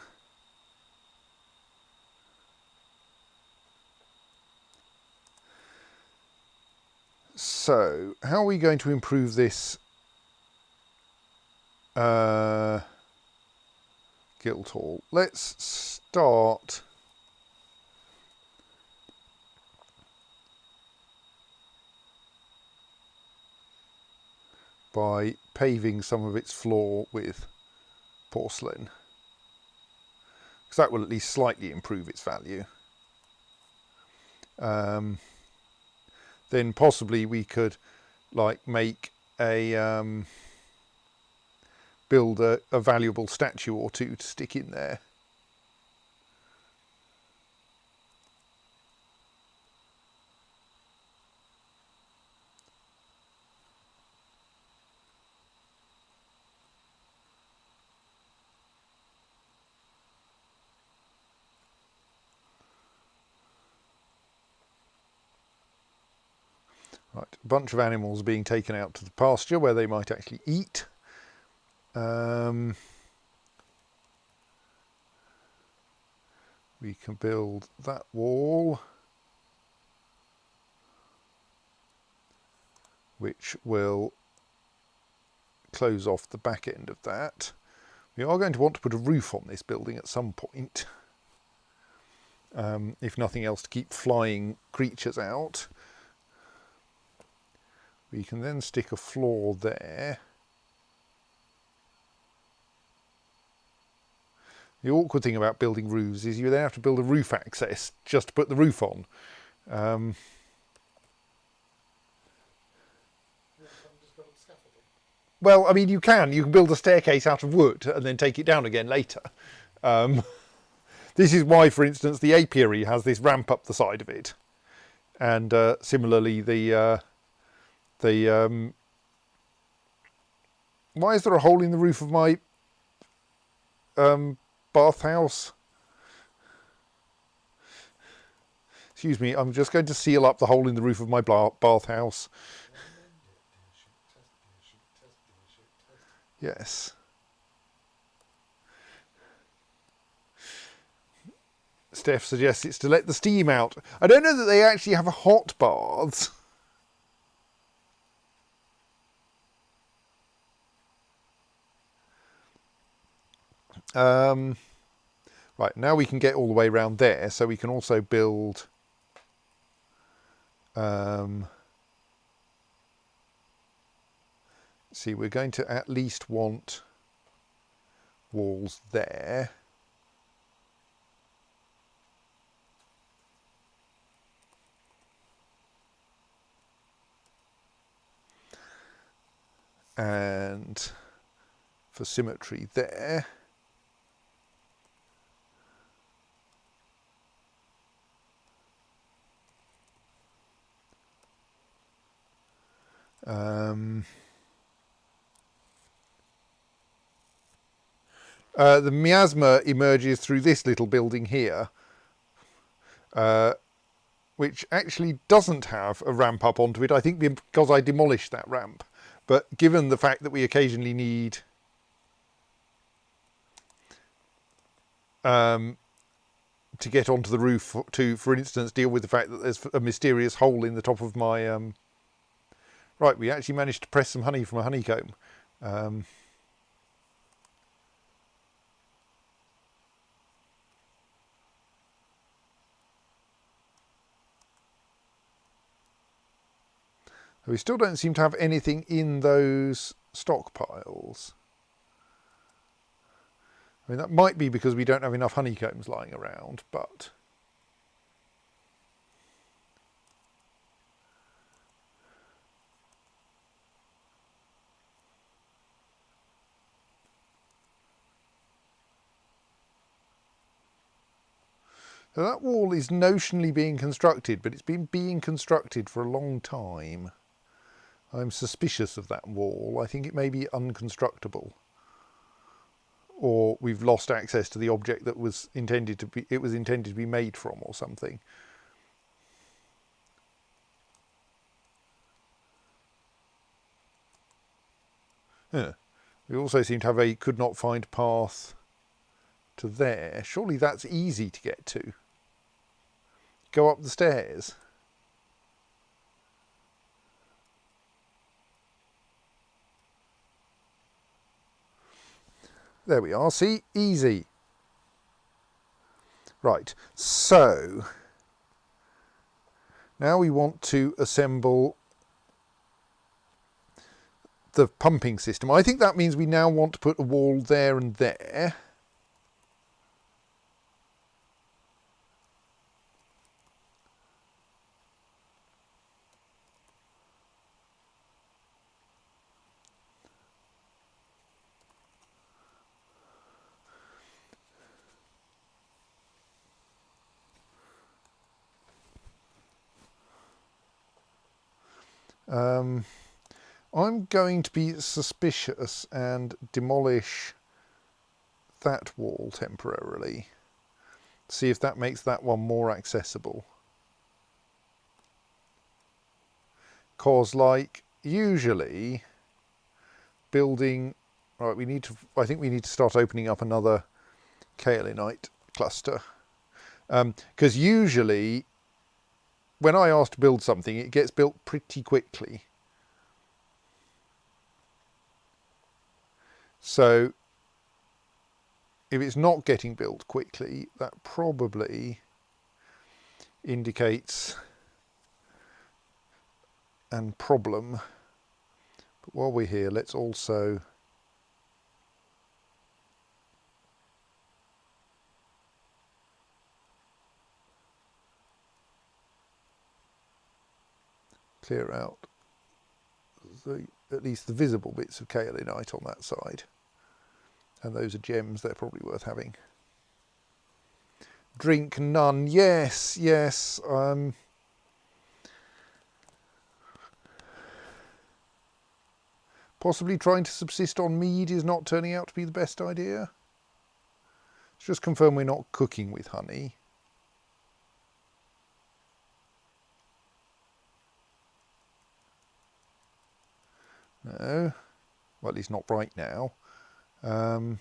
So, how are we going to improve this Guildhall? Let's start by paving some of its floor with porcelain, because that will at least slightly improve its value. Then possibly we could like make a build a valuable statue or two to stick in there. Right, a bunch of animals being taken out to the pasture where they might actually eat. We can build that wall, which will close off the back end of that. We are going to want to put a roof on this building at some point, if nothing else, to keep flying creatures out. We can then stick a floor there. The awkward thing about building roofs is you then have to build a roof access just to put the roof on. Yeah, haven't just got scaffolding. Well, I mean, you can build a staircase out of wood and then take it down again later. This is why, for instance, the apiary has this ramp up the side of it, and similarly the why is there a hole in the roof of my bathhouse? Excuse me, I'm just going to seal up the hole in the roof of my bathhouse. Yes. Steph suggests it's to let the steam out. I don't know that they actually have a hot baths. Right, now we can get all the way around there, so we can also build see, we're going to at least want walls there. And for symmetry there. The miasma emerges through this little building here, which actually doesn't have a ramp up onto it, I think because I demolished that ramp. But given the fact that we occasionally need to get onto the roof to, for instance, deal with the fact that there's a mysterious hole in the top of my... Right, we actually managed to press some honey from a honeycomb. We still don't seem to have anything in those stockpiles. I mean, that might be because we don't have enough honeycombs lying around, but... So that wall is notionally being constructed, but it's been being constructed for a long time. I'm suspicious of that wall. I think it may be unconstructable. Or we've lost access to the object that was intended to be made from, or something. Yeah. We also seem to have a could not find path to there. Surely that's easy to get to. Go up the stairs. There we are, see? Easy. Right, so now we want to assemble the pumping system. I think that means we now want to put a wall there and there. I'm going to be suspicious and demolish that wall temporarily. See if that makes that one more accessible. Cause like usually building, right, I think we need to start opening up another kaolinite cluster. Because usually when I ask to build something, it gets built pretty quickly. So if it's not getting built quickly, that probably indicates a problem. But while we're here, let's also clear out at least the visible bits of kaolinite on that side. And those are gems, they're probably worth having. Drink none, yes, yes. Possibly trying to subsist on mead is not turning out to be the best idea. Let's just confirm we're not cooking with honey. No, well, at least not right now. I mean,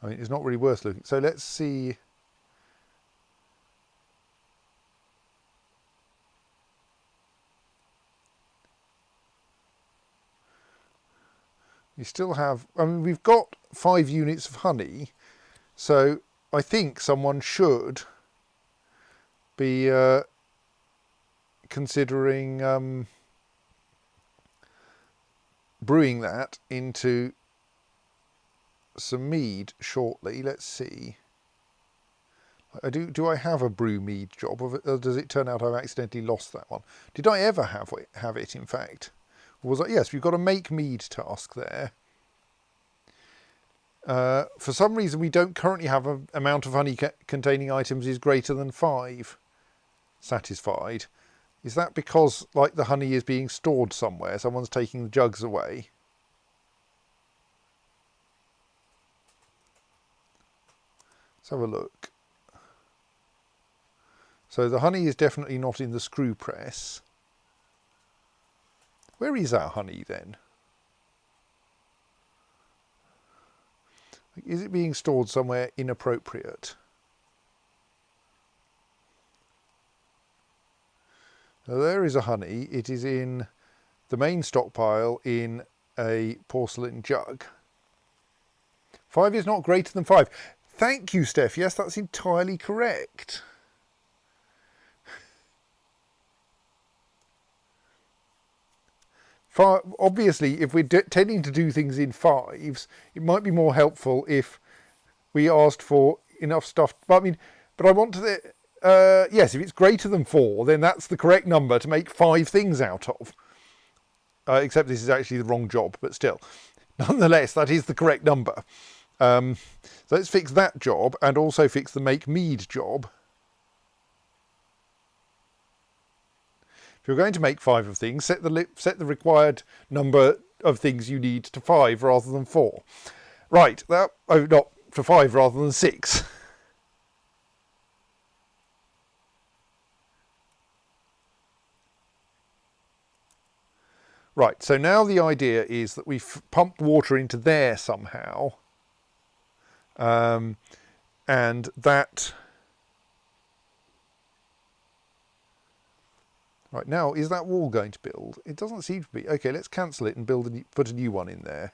it's not really worth looking. So let's see. You still have, I mean, we've got 5 units of honey, so I think someone should be considering brewing that into some mead shortly. Let's see. Do I have a brew mead job, or does it turn out I've accidentally lost that one? Did I ever have it in fact? Or was it? Yes, we've got a make mead task there. For some reason we don't currently have an amount of honey containing items is greater than 5 satisfied. Is that because like the honey is being stored somewhere? Someone's taking the jugs away. Let's have a look. So the honey is definitely not in the screw press. Where is our honey then? Is it being stored somewhere inappropriate? Now there is a honey. It is in the main stockpile in a porcelain jug. 5 is not greater than 5. Thank you, Steph. Yes, that's entirely correct. Obviously, if we're tending to do things in 5s, it might be more helpful if we asked for enough stuff. But I want to. Yes, if it's greater than 4, then that's the correct number to make 5 things out of. Except this is actually the wrong job, but still, nonetheless, that is the correct number. So let's fix that job and also fix the make mead job. If you're going to make 5 of things, set the required number of things you need to 5 rather than 4. Right, not to 5 rather than 6. Right, so now the idea is that we've pumped water into there somehow. And that... Right, now, is that wall going to build? It doesn't seem to be. Okay, let's cancel it and put a new one in there.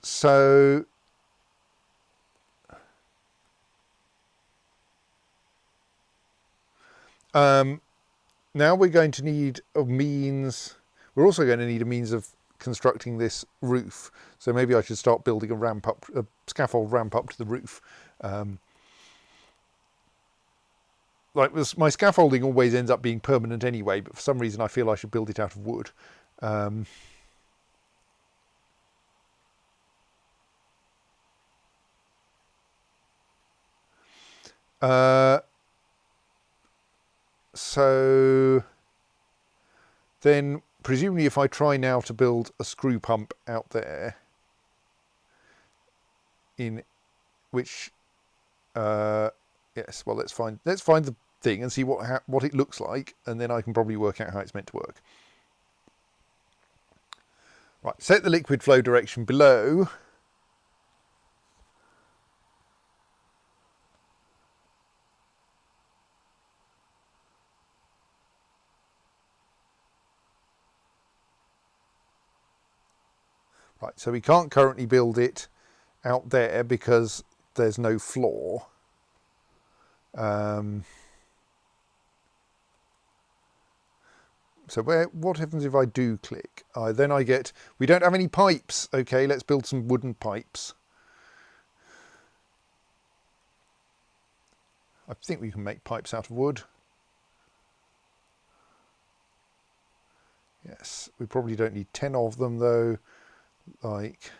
So... now we're going to need a means... We're also going to need a means of constructing this roof. So maybe I should start building a scaffold ramp up to the roof. Like my scaffolding always ends up being permanent anyway, but for some reason I feel I should build it out of wood. So then presumably if I try now to build a screw pump out there, in which yes, well let's find the thing and see what it looks like, and then I can probably work out how it's meant to work. Right, set the liquid flow direction below. Right, so we can't currently build it out there because there's no floor. So what happens if I do click? Then I get, we don't have any pipes. Okay, let's build some wooden pipes. I think we can make pipes out of wood. Yes, we probably don't need 10 of them though. Like,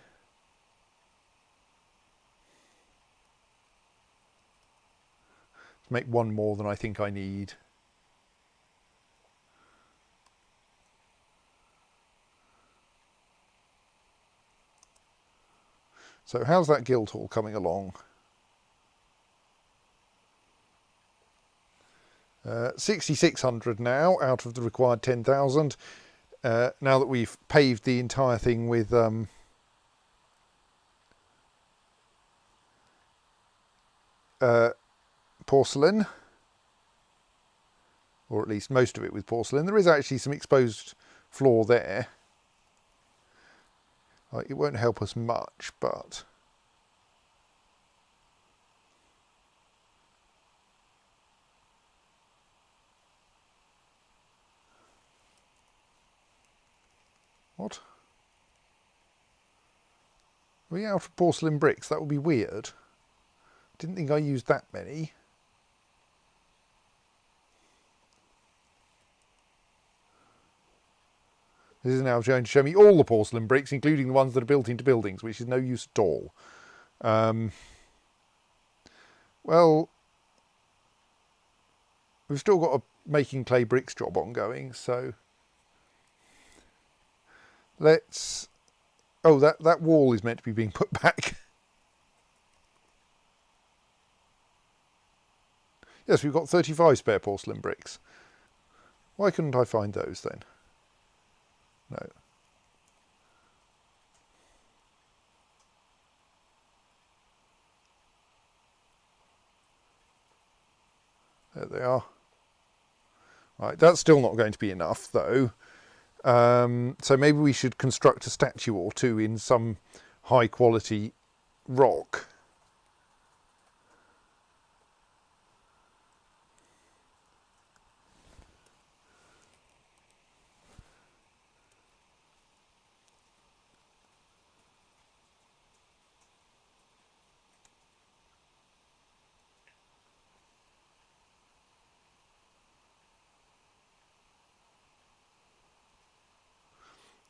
let's make one more than I think I need. So how's that Guildhall coming along? 6,600 now out of the required 10,000. Now that we've paved the entire thing with porcelain, or at least most of it with porcelain. There is actually some exposed floor there. It won't help us much, but what? Are we out of porcelain bricks? That would be weird. Didn't think I used that many. This is now going to show me all the porcelain bricks, including the ones that are built into buildings, which is no use at all. Well, we've still got a making clay bricks job ongoing, so let's... Oh, that wall is meant to be being put back. Yes, we've got 35 spare porcelain bricks. Why couldn't I find those then? No. There they are. Right, that's still not going to be enough though. So maybe we should construct a statue or two in some high quality rock.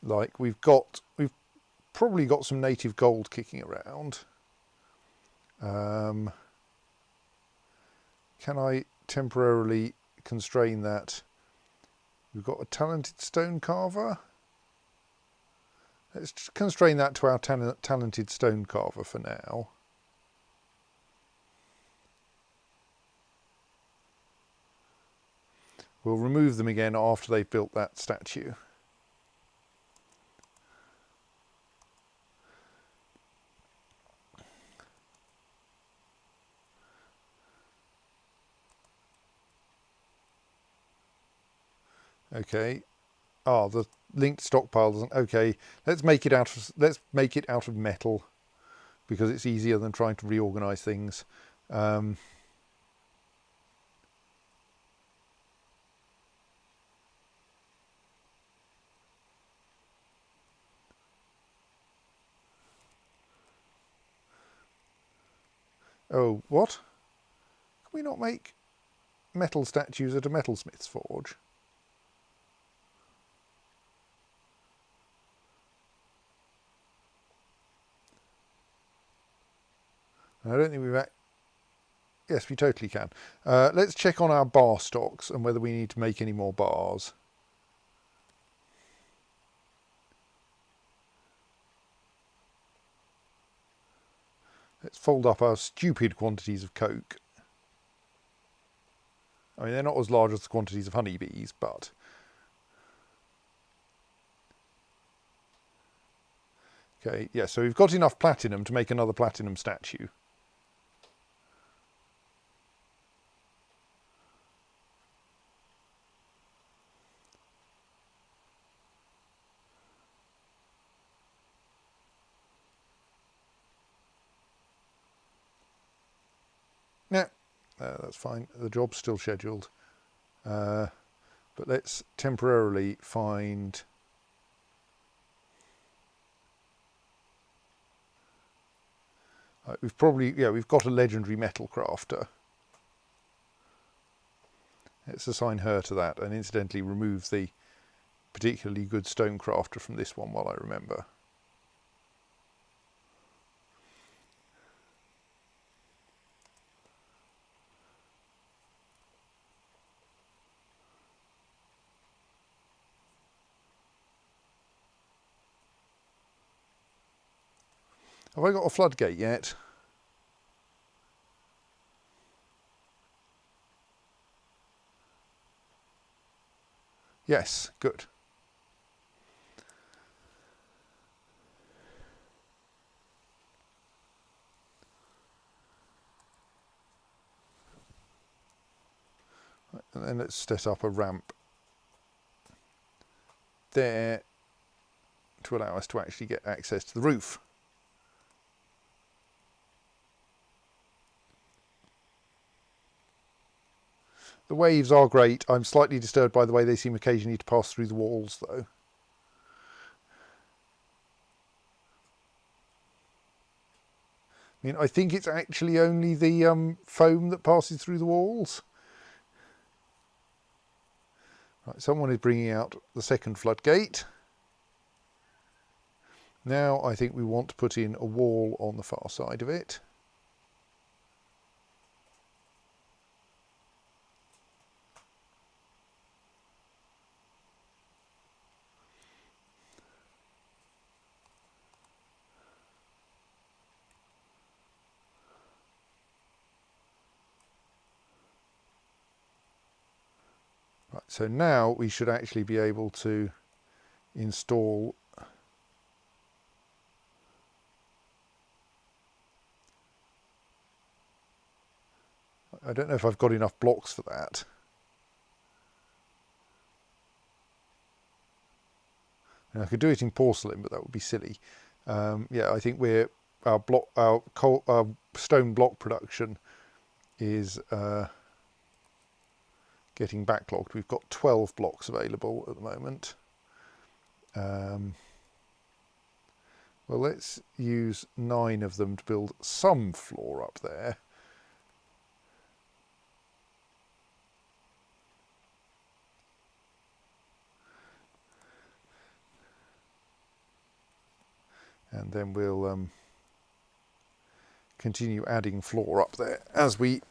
Like we've probably got some native gold kicking around. Can I temporarily constrain that? We've got a talented stone carver. Let's just constrain that to our talented stone carver for now. We'll remove them again after they've built that statue. Okay. The linked stockpile doesn't. Okay, let's make it out of metal because it's easier than trying to reorganize things. Oh, what? Can we not make metal statues at a metalsmith's forge? I don't think we've... Yes, we totally can. Let's check on our bar stocks and whether we need to make any more bars. Let's fold up our stupid quantities of coke. I mean, they're not as large as the quantities of honeybees, but... Okay, yeah, so we've got enough platinum to make another platinum statue. Now, That's fine. The job's still scheduled. But let's temporarily find... we've got a legendary metal crafter. Let's assign her to that, and incidentally remove the particularly good stone crafter from this one while I remember. Have I got a floodgate yet? Yes, good. And then let's set up a ramp there to allow us to actually get access to the roof. The waves are great. I'm slightly disturbed by the way they seem occasionally to pass through the walls, though. I mean, I think it's actually only the foam that passes through the walls. Right, someone is bringing out the second floodgate. Now I think we want to put in a wall on the far side of it. Right, so now we should actually be able to install I don't know if I've got enough blocks for that. And I could do it in porcelain, but that would be silly. Yeah, I think our stone block production is getting backlogged. We've got 12 blocks available at the moment. Well, let's use 9 of them to build some floor up there. And then we'll continue adding floor up there as it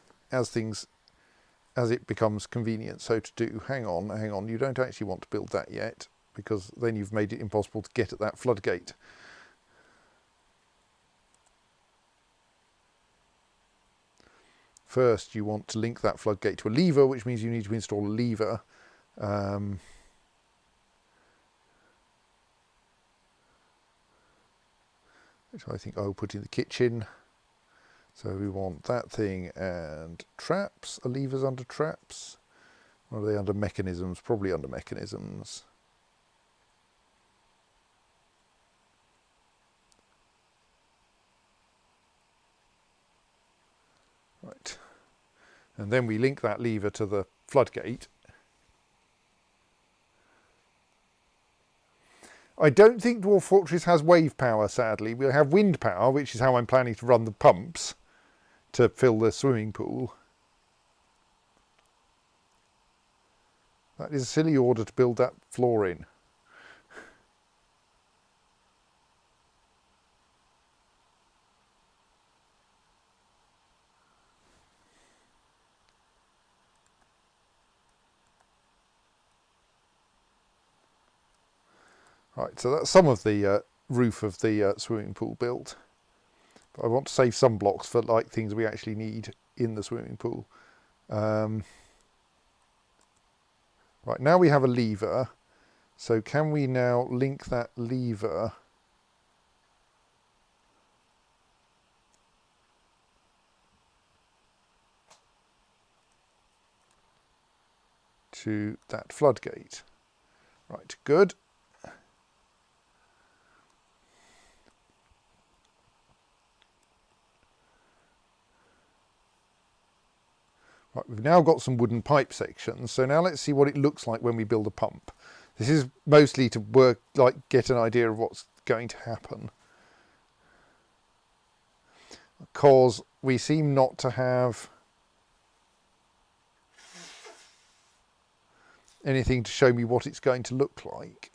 becomes convenient so to do. Hang on, you don't actually want to build that yet, because then you've made it impossible to get at that floodgate. First, you want to link that floodgate to a lever, which means you need to install a lever. Which I think I'll put in the kitchen. So we want that thing and traps. Are levers under traps? Or are they under mechanisms? Probably under mechanisms. Right. And then we link that lever to the floodgate. I don't think Dwarf Fortress has wave power, sadly. We'll have wind power, which is how I'm planning to run the pumps to fill the swimming pool. That is a silly order to build that floor in. Right, so that's some of the roof of the swimming pool built. But I want to save some blocks for like things we actually need in the swimming pool. Right, now we have a lever. So can we now link that lever to that floodgate? Right, good. Right, we've now got some wooden pipe sections, so now let's see what it looks like when we build a pump. This is mostly to work, like, get an idea of what's going to happen. Because we seem not to have anything to show me what it's going to look like.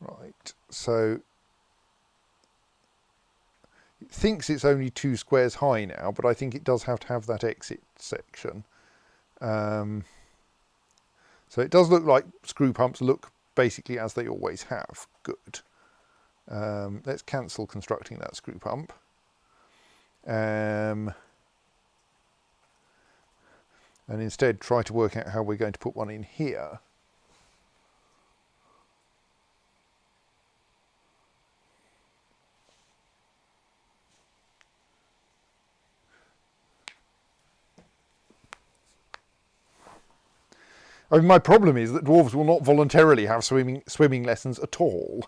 Right, so it thinks it's only 2 squares high now, but I think it does have to have that exit section. So it does look like screw pumps look basically as they always have. Good. Let's cancel constructing that screw pump. And instead try to work out how we're going to put one in here. I mean, my problem is that dwarves will not voluntarily have swimming lessons at all.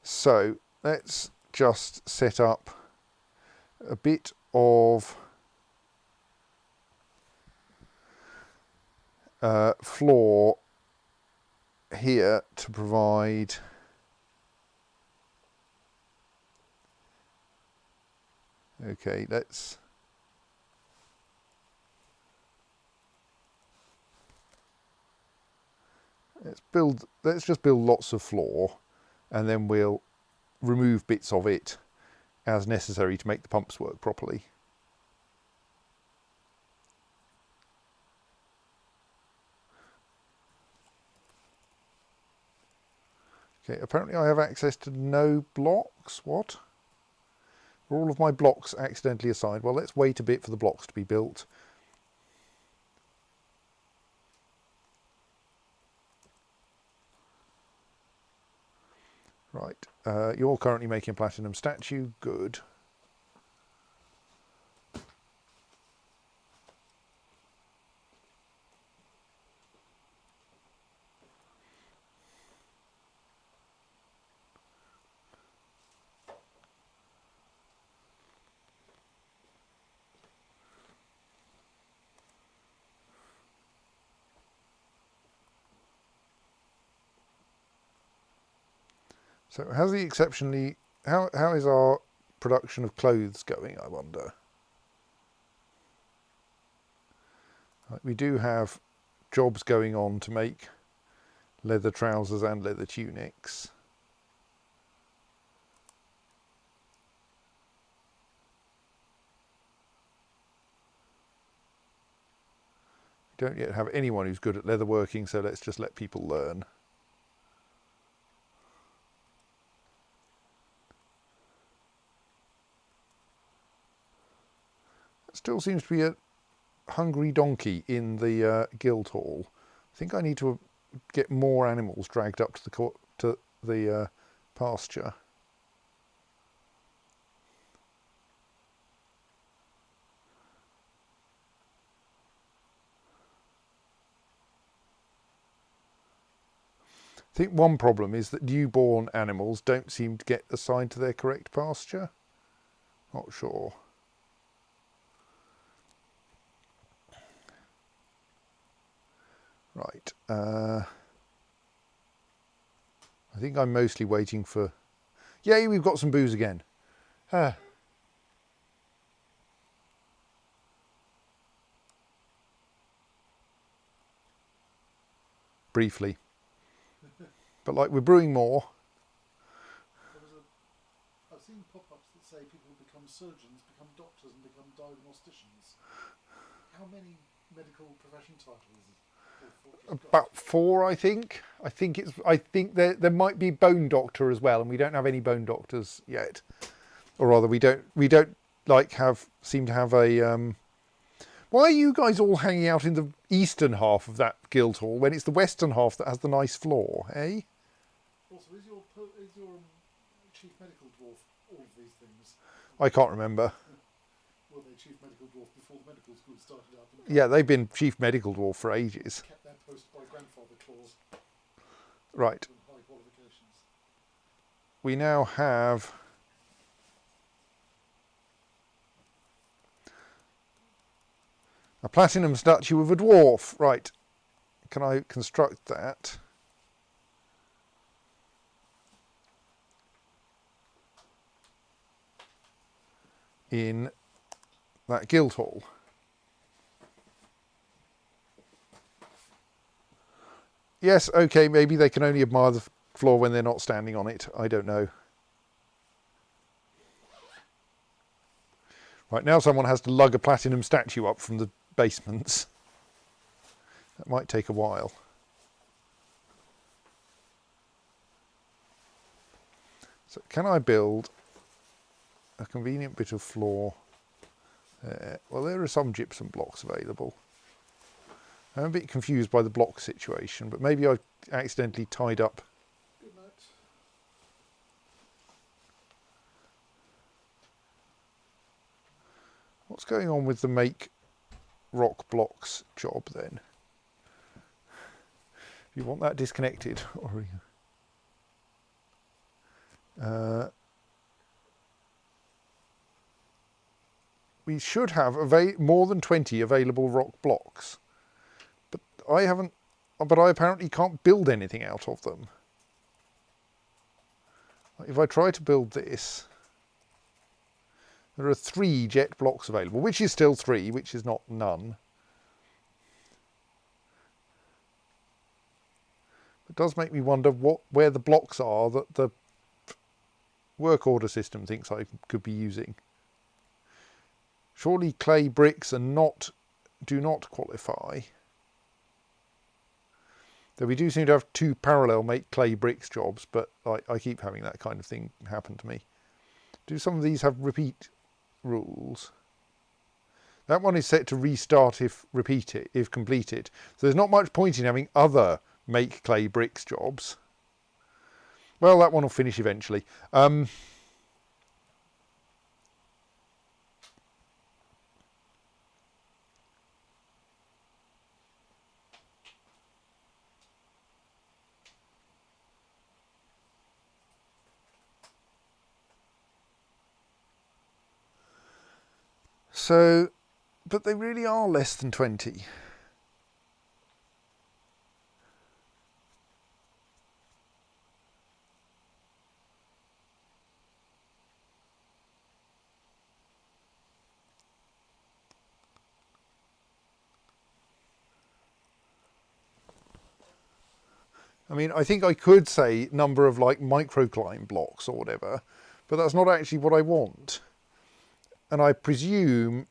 So let's just set up a bit of floor here to provide let's just build lots of floor, and then we'll remove bits of it as necessary to make the pumps work properly. Okay, apparently I have access to no blocks. What? Are all of my blocks accidentally assigned? Well, let's wait a bit for the blocks to be built. Right, you're currently making a platinum statue. Good. So how's the exceptionally, how is our production of clothes going, I wonder? Right, we do have jobs going on to make leather trousers and leather tunics. We don't yet have anyone who's good at leatherworking, so let's just let people learn. Still seems to be a hungry donkey in the guild hall. I think I need to get more animals dragged up to the pasture. I think one problem is that newborn animals don't seem to get assigned to their correct pasture. Not sure. Right, I think I'm mostly waiting for... Yay, we've got some booze again. Briefly. But like, we're brewing more. I've seen pop-ups that say people become surgeons, become doctors and become diagnosticians. How many medical profession titles? About 4, I think. I think there might be bone doctor as well, and we don't have any bone doctors yet. Or rather, we don't like seem to have a. Why are you guys all hanging out in the eastern half of that guild hall when it's the western half that has the nice floor, eh? Also, is your chief medical dwarf all of these things? I can't remember. were they chief medical dwarf before the medical school started up? And Yeah, they've been chief medical dwarf for ages. kept their post by grandfather clause Right. and high qualifications. We now have a platinum statue of a dwarf. Right. Can I construct that? In that guild hall. Yes, okay, maybe they can only admire the floor when they're not standing on it. I don't know. Right, now someone has to lug a platinum statue up from the basements. That might take a while. So can I build a convenient bit of floor there? Well, there are some gypsum blocks available. I'm a bit confused by the block situation, but maybe I accidentally tied up. Good night. What's going on with the make rock blocks job then? You want that disconnected, or we should have more than 20 available rock blocks, but I haven't. But I apparently can't build anything out of them. If I try to build this, there are 3 jet blocks available, which is still 3, which is not none. It does make me wonder where the blocks are that the work order system thinks I could be using. Surely clay bricks do not qualify. Though we do seem to have 2 parallel make clay bricks jobs, but I keep having that kind of thing happen to me. Do some of these have repeat rules? That one is set to restart if completed. So there's not much point in having other make clay bricks jobs. Well, that one will finish eventually. So, but they really are less than 20. I mean, I think I could say number of like microclimb blocks or whatever, but that's not actually what I want. And I presume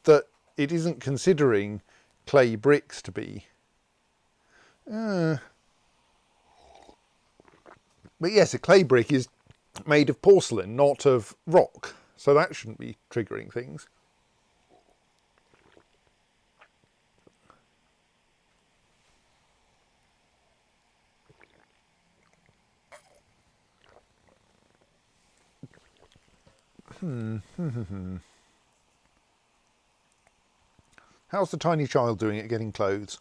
that it isn't considering clay bricks to be. But yes, a clay brick is made of porcelain, not of rock. So that shouldn't be triggering things. How's the tiny child doing at getting clothes?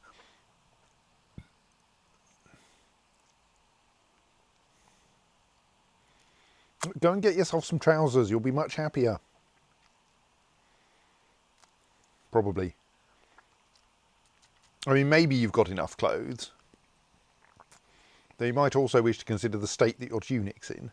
Go and get yourself some trousers. You'll be much happier. Probably. I mean, maybe you've got enough clothes. Though you might also wish to consider the state that your tunic's in.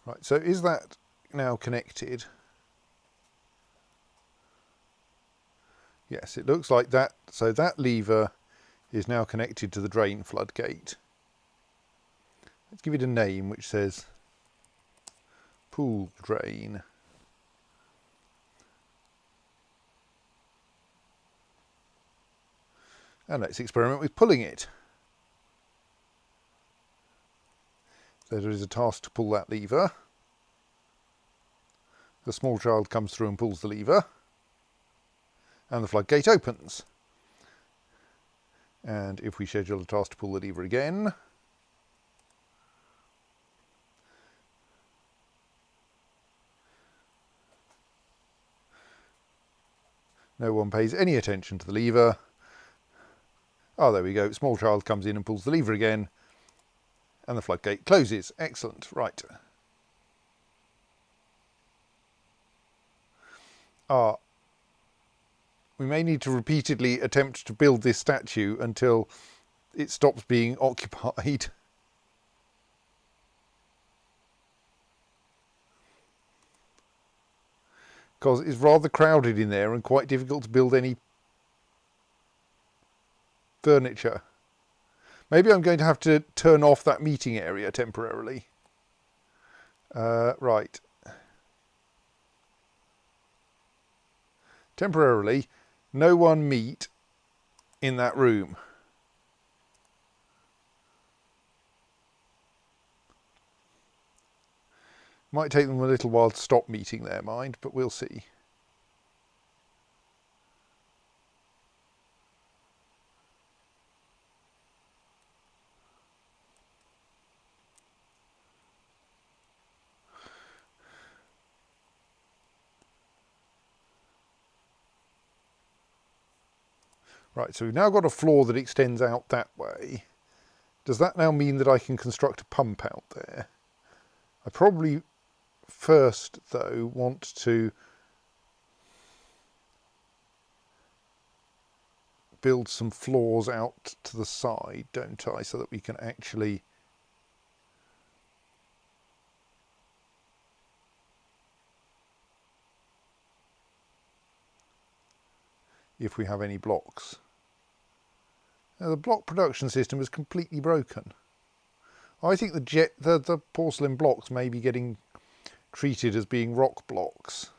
Right, so is that now connected? Yes, it looks like that. So that lever is now connected to the drain floodgate. Let's give it a name which says pool drain. And let's experiment with pulling it. So there is a task to pull that lever. The small child comes through and pulls the lever, and the floodgate opens. And if we schedule a task to pull the lever again, no one pays any attention to the lever. Oh, there we go. Small child comes in and pulls the lever again, and the floodgate closes. Excellent. Right. We may need to repeatedly attempt to build this statue until it stops being occupied. Because it's rather crowded in there and quite difficult to build any furniture. Maybe I'm going to have to turn off that meeting area temporarily. Right. Temporarily, no one meet in that room. Might take them a little while to stop meeting there, mind, but we'll see. Right, so we've now got a floor that extends out that way. Does that now mean that I can construct a pump out there? I probably first, though, want to build some floors out to the side, don't I, so that we can actually if we have any blocks. Now, the block production system is completely broken. I think the porcelain blocks may be getting treated as being rock blocks.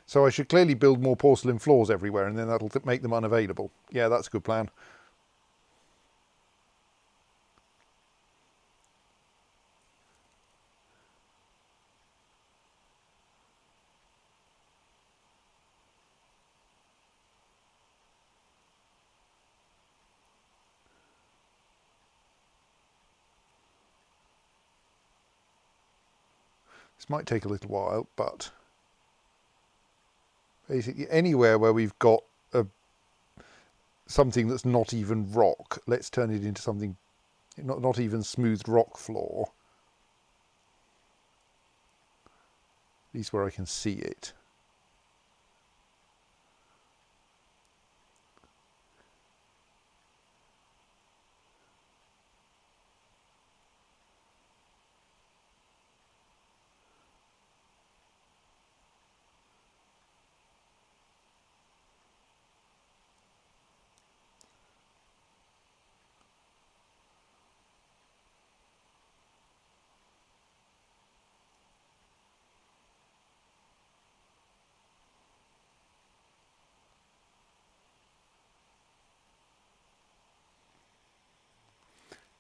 So I should clearly build more porcelain floors everywhere, and then that'll make them unavailable. Yeah, that's a good plan. This might take a little while, but basically anywhere where we've got something that's not even rock, let's turn it into something not even smoothed rock floor. At least where I can see it.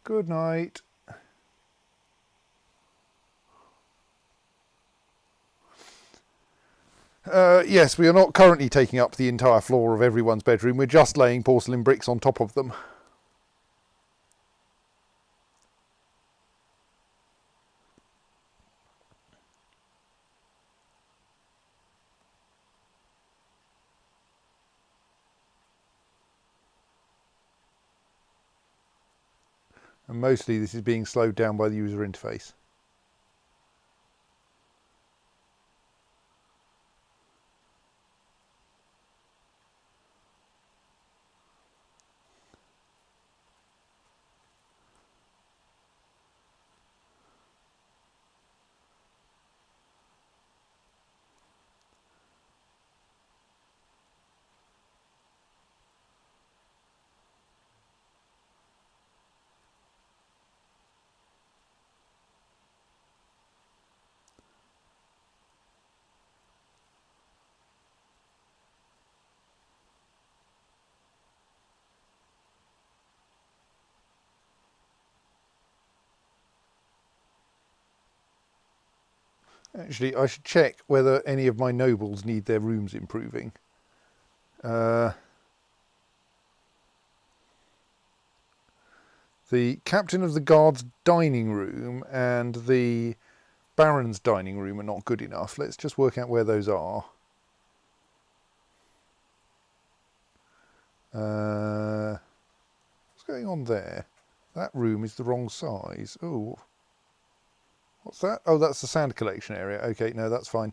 Good night. Yes, we are not currently taking up the entire floor of everyone's bedroom. We're just laying porcelain bricks on top of them. And mostly this is being slowed down by the user interface. Actually, I should check whether any of my nobles need their rooms improving. The captain of the guard's dining room and the baron's dining room are not good enough. Let's just work out where those are. What's going on there? That room is the wrong size. Oh, what's that? Oh, that's the sand collection area. Okay, no, that's fine.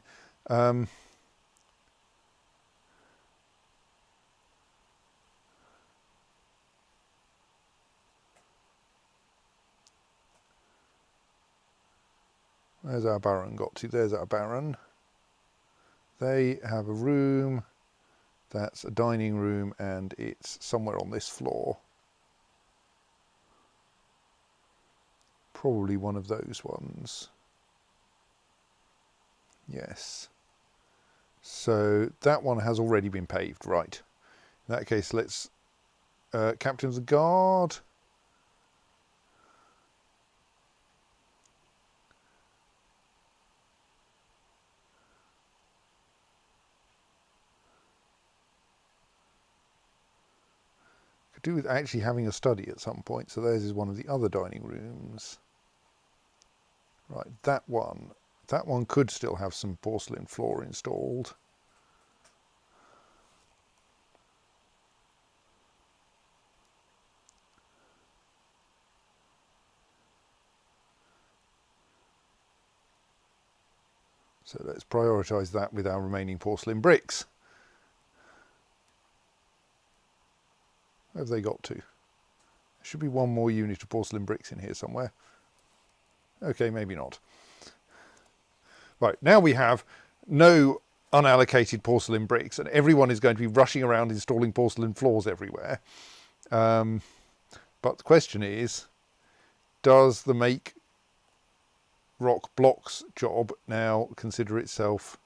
Where's our baron got to? There's our baron. They have a room. That's a dining room, and it's somewhere on this floor. Probably one of those ones. Yes. So that one has already been paved, right. In that case, let's... Captain of the Guard. Could do with actually having a study at some point. So theirs is one of the other dining rooms. Right, that one. That one could still have some porcelain floor installed. So let's prioritise that with our remaining porcelain bricks. Where have they got to? There should be one more unit of porcelain bricks in here somewhere. Okay, maybe not. Right, now we have no unallocated porcelain bricks, and everyone is going to be rushing around installing porcelain floors everywhere. But the question is, does the make rock blocks job now consider itself...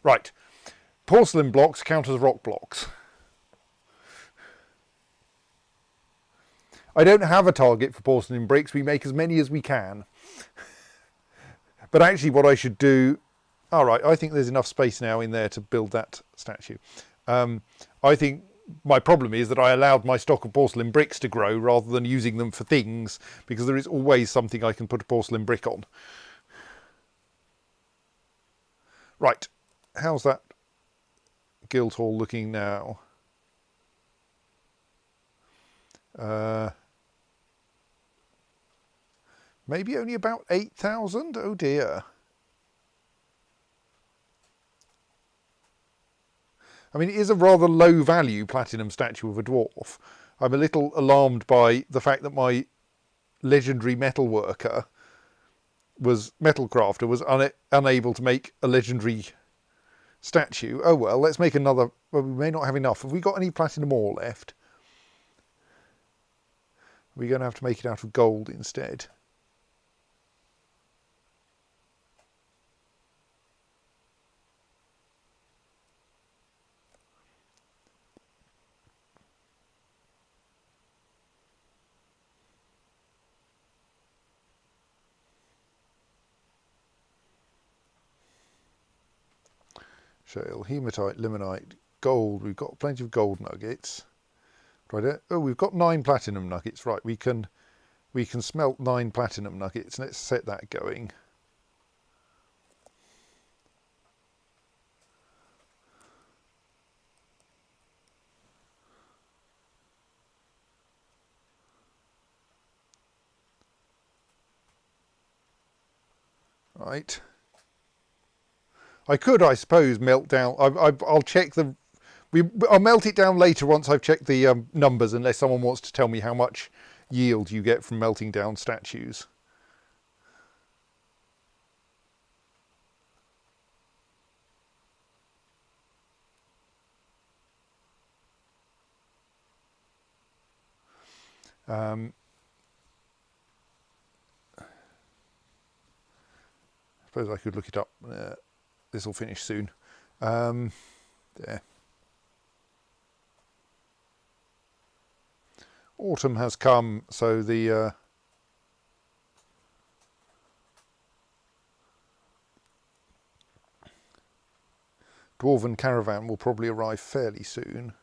Right, porcelain blocks count as rock blocks. I don't have a target for porcelain bricks. We make as many as we can. But actually what I should do... All right, I think there's enough space now in there to build that statue. I think my problem is that I allowed my stock of porcelain bricks to grow rather than using them for things, because there is always something I can put a porcelain brick on. Right, how's that guild hall looking now? Maybe only about 8,000? Oh dear. I mean, it is a rather low value platinum statue of a dwarf. I'm a little alarmed by the fact that my legendary metal crafter was unable to make a legendary statue. Oh well, let's make another. Well, we may not have enough. Have we got any platinum ore left? We're going to have to make it out of gold instead. Shale, hematite, limonite, gold. We've got plenty of gold nuggets. Right. Oh, we've got 9 platinum nuggets. Right, we can smelt 9 platinum nuggets. Let's set that going. Right. I could, I suppose, melt down. I'll check the... I'll melt it down later once I've checked the numbers, unless someone wants to tell me how much yield you get from melting down statues. I suppose I could look it up. This will finish soon. There. Autumn has come, so the Dwarven caravan will probably arrive fairly soon.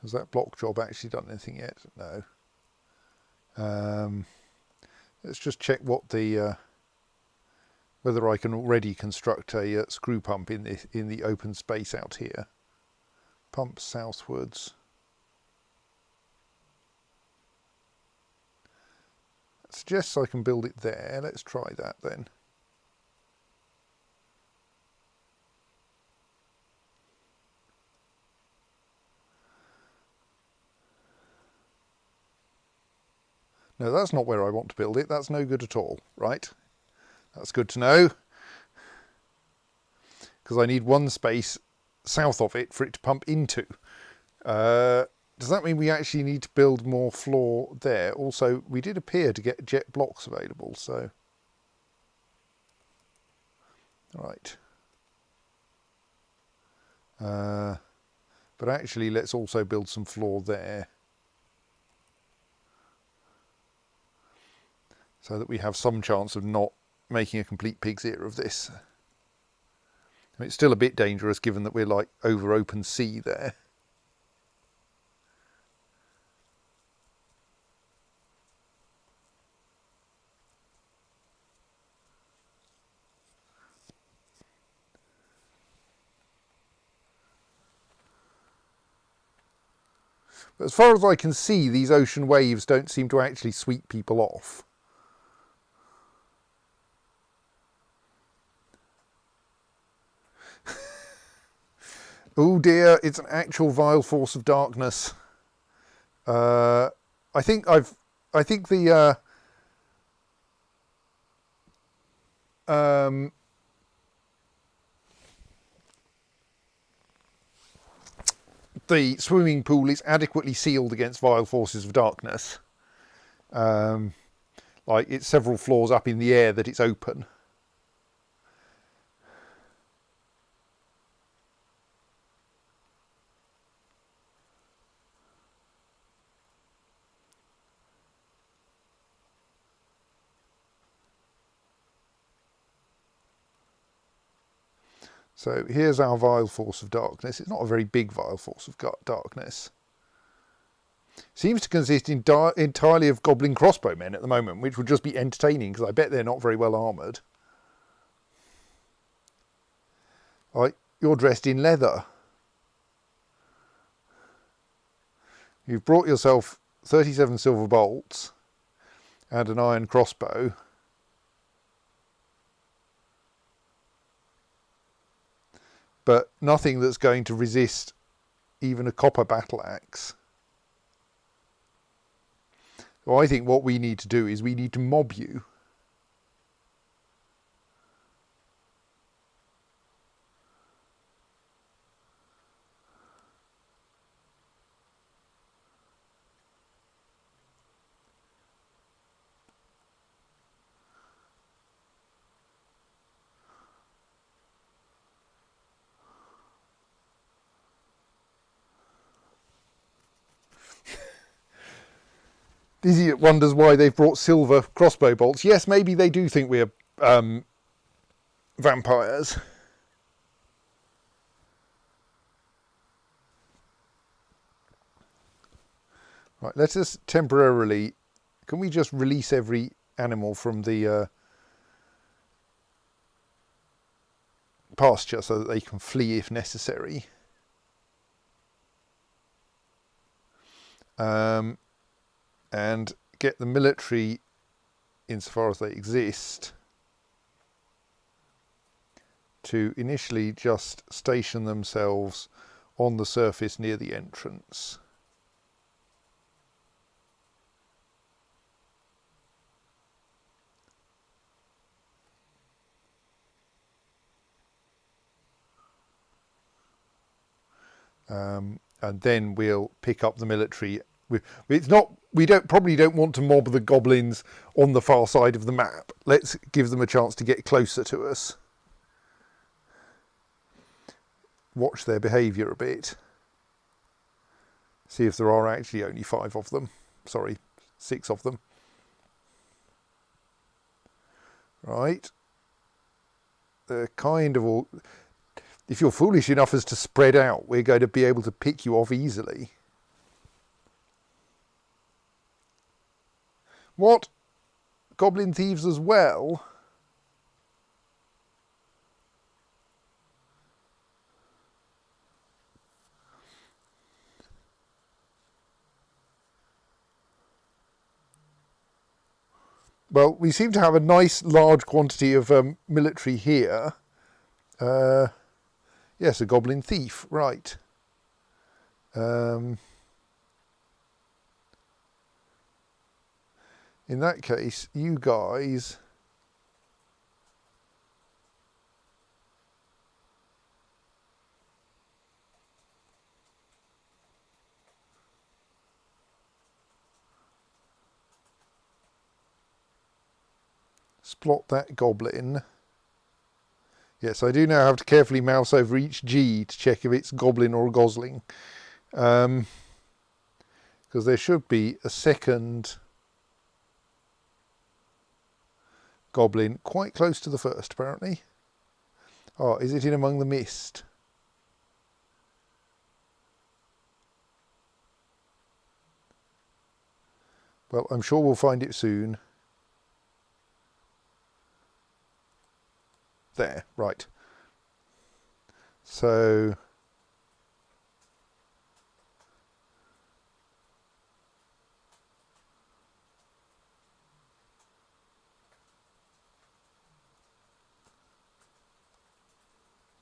Has that block job actually done anything yet? No. Let's just check what the whether I can already construct a screw pump in the open space out here. Pump southwards. That suggests I can build it there. Let's try that then. No, that's not where I want to build it. That's no good at all, right? That's good to know. Because I need one space south of it for it to pump into. Does that mean we actually need to build more floor there? Also, we did appear to get jet blocks available, so... Right. But actually, let's also build some floor there. So that we have some chance of not making a complete pig's ear of this. I mean, it's still a bit dangerous given that we're like over open sea there. But as far as I can see, these ocean waves don't seem to actually sweep people off. Oh dear, it's an actual vile force of darkness. I think the swimming pool is adequately sealed against vile forces of darkness. Like it's several floors up in the air that it's open. So here's our vile force of darkness. It's not a very big vile force of darkness. Seems to consist entirely of goblin crossbowmen at the moment, which would just be entertaining because I bet they're not very well armoured. Like, you're dressed in leather. You've brought yourself 37 silver bolts and an iron crossbow. But nothing that's going to resist even a copper battle axe. So I think what we need to do is we need to mob you. Dizzy wonders why they've brought silver crossbow bolts. Yes, maybe they do think we're vampires. Right, let us temporarily... Can we just release every animal from the pasture so that they can flee if necessary? And get the military, insofar as they exist, to initially just station themselves on the surface near the entrance. And then we'll pick up the military. It's not. We probably don't want to mob the goblins on the far side of the map. Let's give them a chance to get closer to us. watch their behaviour a bit. See if there are actually only 5 of them. Sorry, 6 of them. Right. They're kind of all... If you're foolish enough as to spread out, we're going to be able to pick you off easily. What? Goblin thieves as well? Well, we seem to have a nice large quantity of military here. Yes, a goblin thief, right. In that case, you guys... Splot that goblin. Yes, I do now have to carefully mouse over each G to check if it's goblin or a gosling. Because there should be a second goblin quite close to the first, apparently. Oh, is it in among the mist? Well, I'm sure we'll find it soon. There, right. So...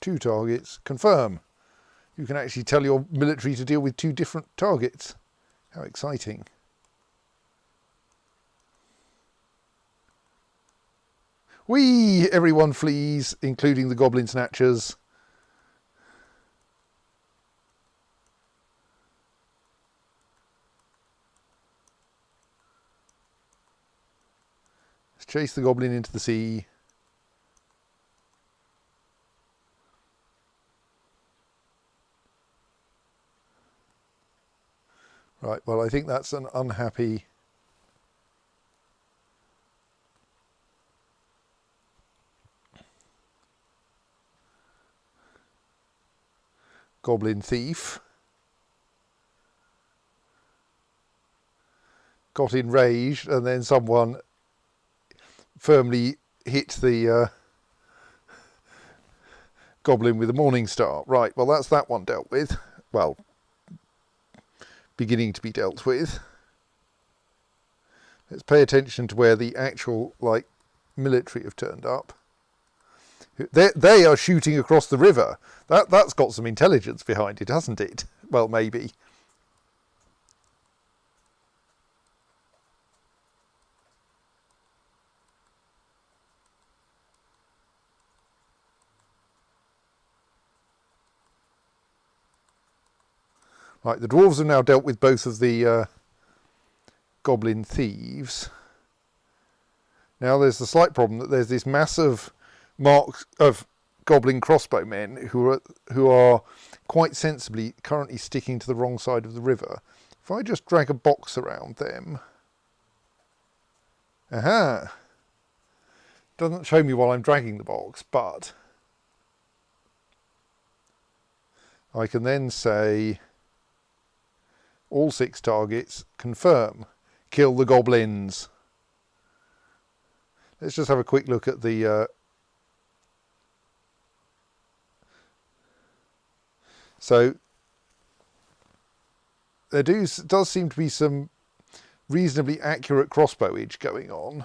two targets, confirm. You can actually tell your military to deal with 2 different targets. How exciting. Whee! Everyone flees, including the goblin snatchers. Let's chase the goblin into the sea. Right, well, I think that's an unhappy... goblin thief. Got enraged, and then someone firmly hit the goblin with a morning star. Right, well, that's that one dealt with. Well, beginning to be dealt with. Let's pay attention to where the actual, like, military have turned up. They are shooting across the river. That's got some intelligence behind it, hasn't it? Well, maybe. Right, the dwarves have now dealt with both of the goblin thieves. Now there's the slight problem that there's this massive mark of goblin crossbowmen who are quite sensibly currently sticking to the wrong side of the river. If I just drag a box around them... Aha! Doesn't show me while I'm dragging the box, but I can then say all 6 targets, confirm, kill the goblins. Let's just have a quick look at the so there does seem to be some reasonably accurate crossbowage going on.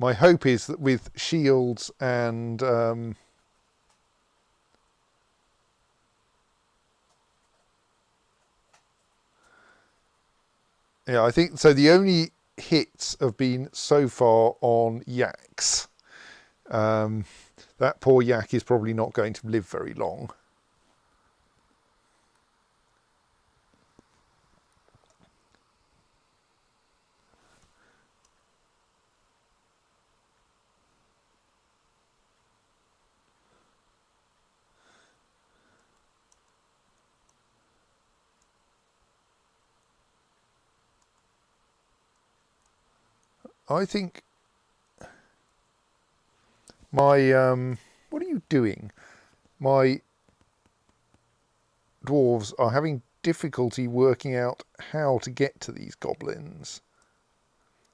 My hope is that with shields and yeah, I think so. The only hits have been so far on yaks. That poor yak is probably not going to live very long. I think my what are you doing? My dwarves are having difficulty working out how to get to these goblins.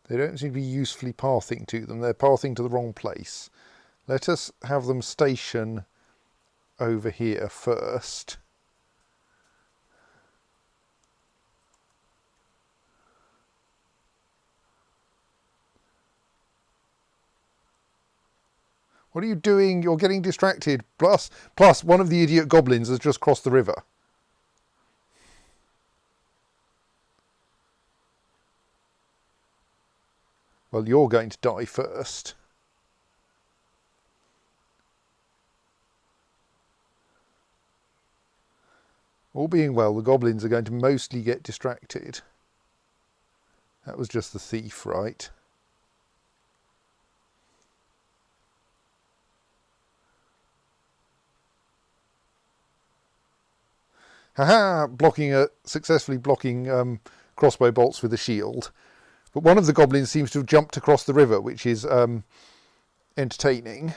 They don't seem to be usefully pathing to them. They're pathing to the wrong place. Let us have them station over here first. What are you doing? You're getting distracted. Plus, one of the idiot goblins has just crossed the river. Well, you're going to die first. All being well, the goblins are going to mostly get distracted. That was just the thief, right? Haha! Successfully blocking crossbow bolts with a shield. But one of the goblins seems to have jumped across the river, which is entertaining.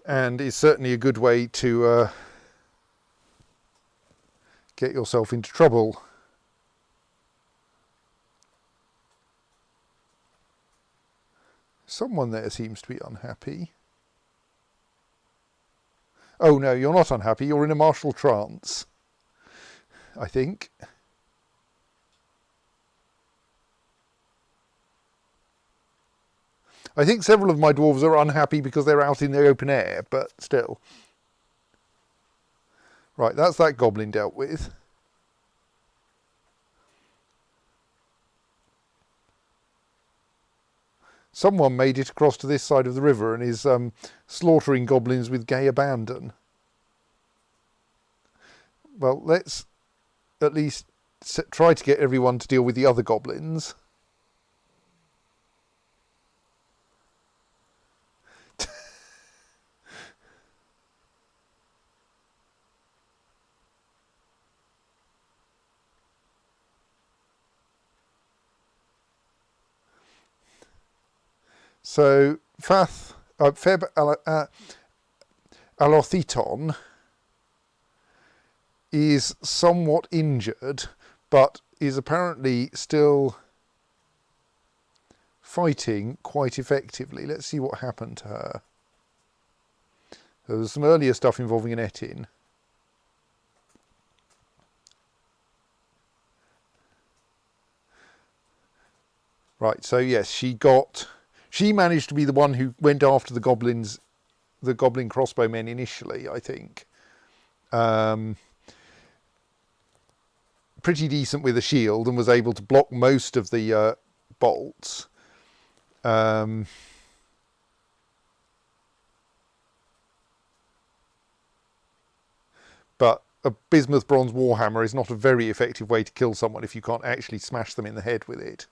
And is certainly a good way to get yourself into trouble. Someone there seems to be unhappy. Oh no, you're not unhappy, you're in a martial trance, I think. I think several of my dwarves are unhappy because they're out in the open air, but still. Right, that's that goblin dealt with. Someone made it across to this side of the river and is slaughtering goblins with gay abandon. Well, let's at least try to get everyone to deal with the other goblins. So, Feb Alotheton is somewhat injured, but is apparently still fighting quite effectively. Let's see what happened to her. There was some earlier stuff involving an Etin. Right, so yes, she managed to be the one who went after the goblins, the goblin crossbowmen initially, I think. Pretty decent with a shield and was able to block most of the bolts. But a bismuth bronze warhammer is not a very effective way to kill someone if you can't actually smash them in the head with it.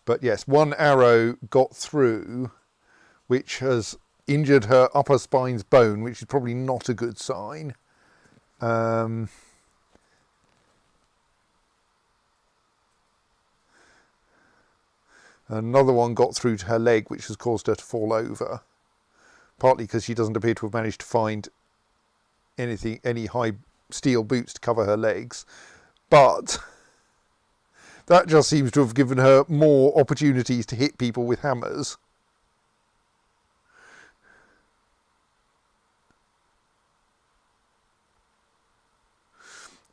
But yes, one arrow got through, which has injured her upper spine's bone, which is probably not a good sign. Another one got through to her leg, which has caused her to fall over, partly because she doesn't appear to have managed to find any high steel boots to cover her legs. But that just seems to have given her more opportunities to hit people with hammers.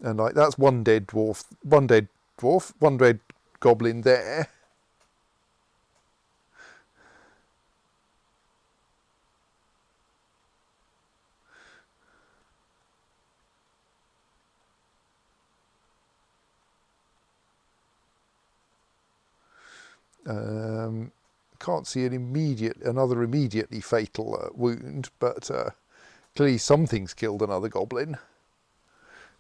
And like that's one dead goblin there. can't see another immediately fatal wound, but clearly something's killed another goblin.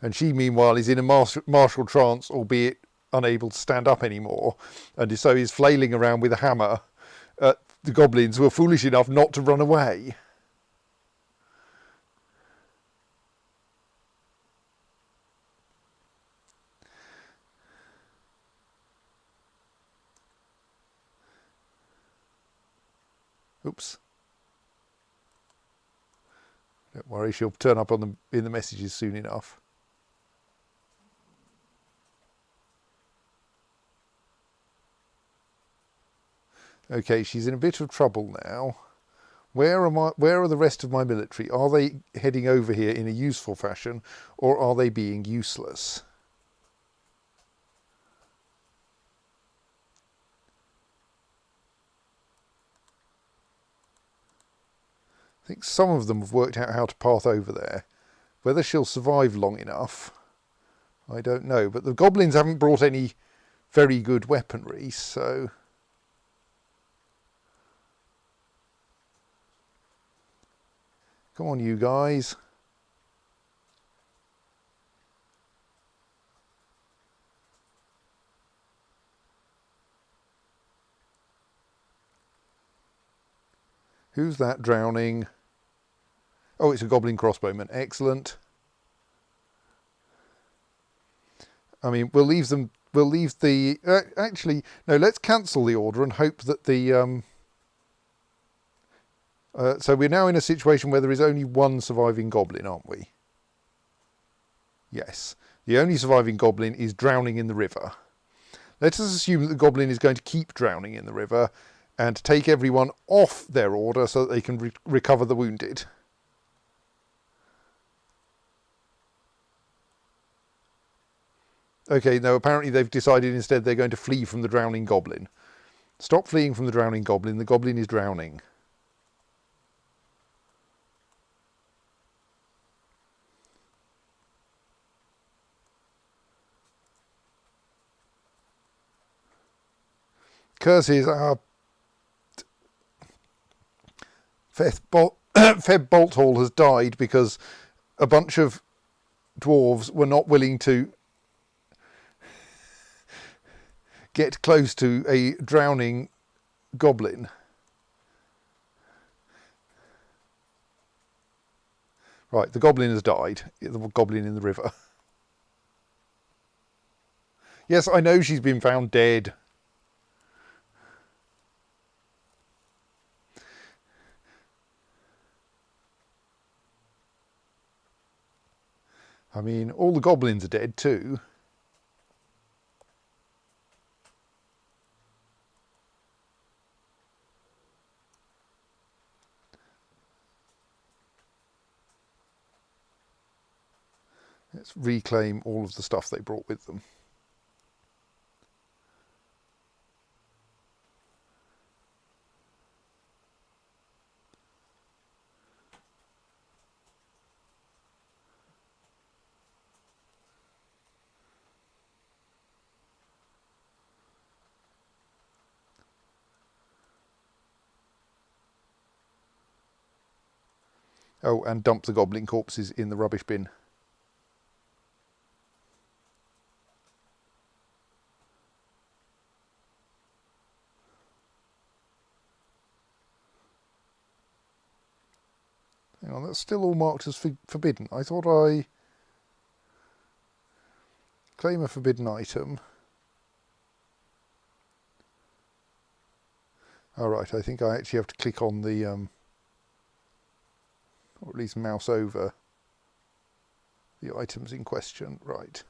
And she, meanwhile, is in a martial trance, albeit unable to stand up anymore, and so is flailing around with a hammer at the goblins who are foolish enough not to run away. Oops. Don't worry, she'll turn up in the messages soon enough. Okay, she's in a bit of trouble now. Where are the rest of my military? Are they heading over here in a useful fashion, or are they being useless? I think some of them have worked out how to path over there. Whether she'll survive long enough, I don't know. But the goblins haven't brought any very good weaponry, so... Come on, you guys. Who's that drowning? Oh, it's a goblin crossbowman. Excellent. I mean, we'll leave the... actually, no, let's cancel the order and hope that the... so we're now in a situation where there is only one surviving goblin, aren't we? Yes. The only surviving goblin is drowning in the river. Let us assume that the goblin is going to keep drowning in the river and take everyone off their order so that they can recover the wounded. Okay, no, apparently they've decided instead they're going to flee from the drowning goblin. Stop fleeing from the drowning goblin. The goblin is drowning. Curses, Feb Bolthall has died because a bunch of dwarves were not willing to get close to a drowning goblin. Right, the goblin has died. The goblin in the river. Yes, I know she's been found dead. I mean, all the goblins are dead too. Let's reclaim all of the stuff they brought with them. Oh, and dump the goblin corpses in the rubbish bin. Hang on, that's still all marked as forbidden. I thought I claim a forbidden item. All right, I think I actually have to click on the, or at least mouse over the items in question. Right.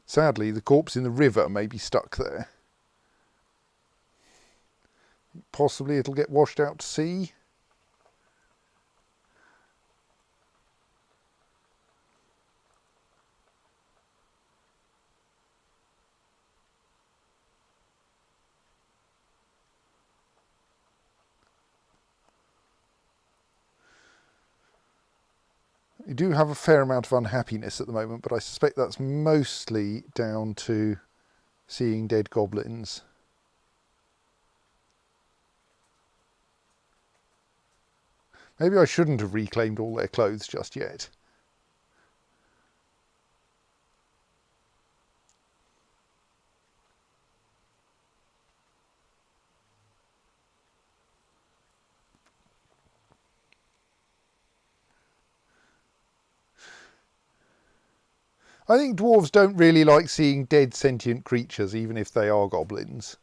Sadly, the corpse in the river may be stuck there. Possibly it'll get washed out to sea. You do have a fair amount of unhappiness at the moment, but I suspect that's mostly down to seeing dead goblins. Maybe I shouldn't have reclaimed all their clothes just yet. I think dwarves don't really like seeing dead sentient creatures, even if they are goblins.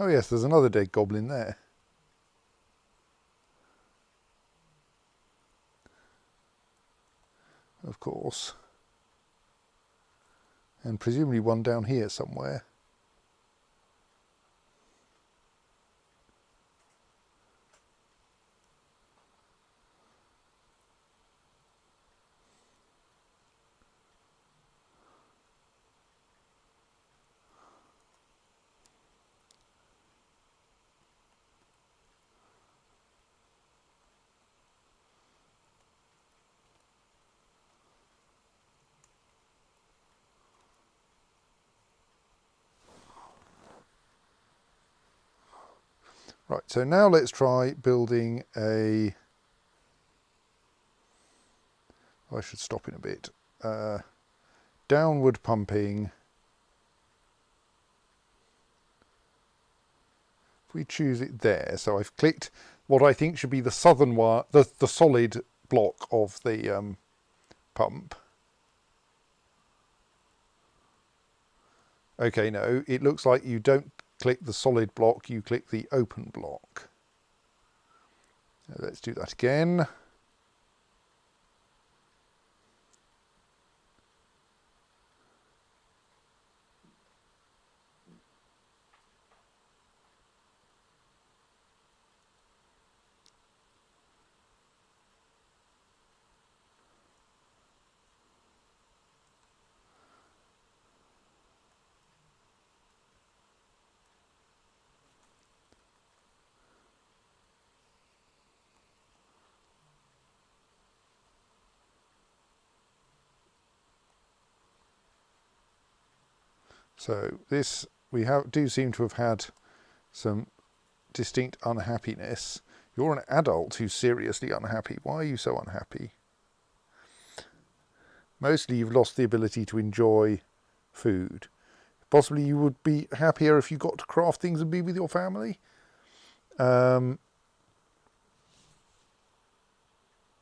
Oh yes, there's another dead goblin there. Of course. And presumably one down here somewhere. Right, so now let's try building a... I should stop in a bit. Downward pumping. If we choose it there, so I've clicked what I think should be the southern wire, the solid block of the pump. Okay, no, it looks like you don't click the solid block, you click the open block. Let's do that again. So this, do seem to have had some distinct unhappiness. You're an adult who's seriously unhappy. Why are you so unhappy? Mostly you've lost the ability to enjoy food. Possibly you would be happier if you got to craft things and be with your family.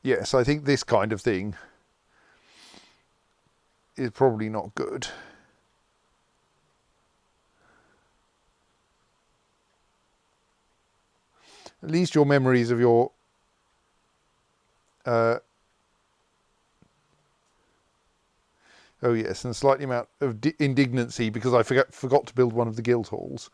Yes, I think this kind of thing is probably not good. At least your memories of your oh yes, and a slightly amount of indignancy because I forgot to build one of the guild halls.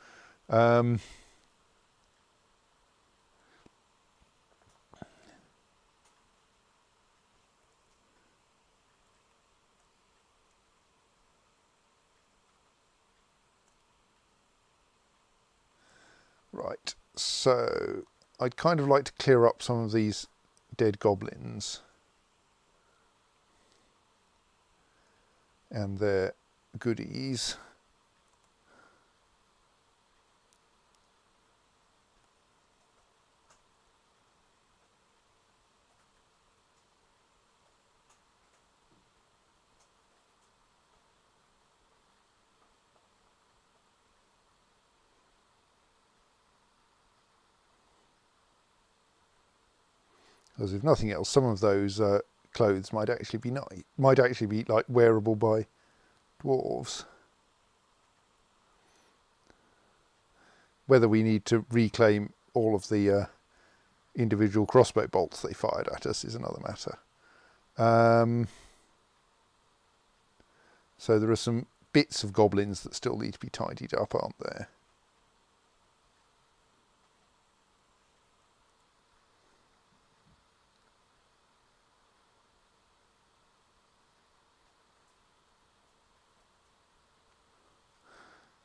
Right, so I'd kind of like to clear up some of these dead goblins and their goodies. Because if nothing else, some of those clothes might actually be like wearable by dwarves. Whether we need to reclaim all of the individual crossbow bolts they fired at us is another matter. So there are some bits of goblins that still need to be tidied up, aren't there?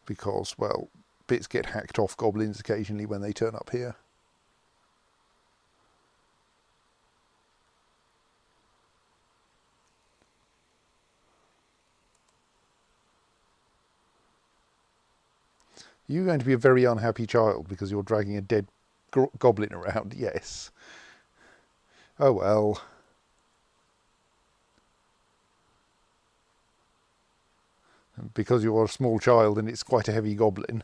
Because, well, bits get hacked off goblins occasionally when they turn up here. You're going to be a very unhappy child because you're dragging a dead goblin around, yes. Oh well. Because you're a small child and it's quite a heavy goblin.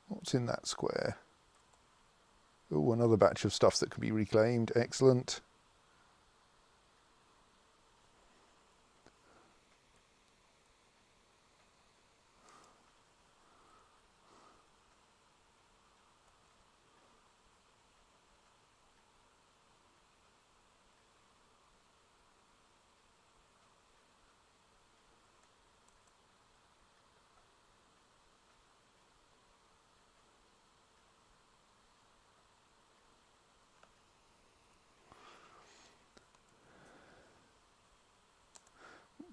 What's in that square? Oh, another batch of stuff that can be reclaimed. Excellent.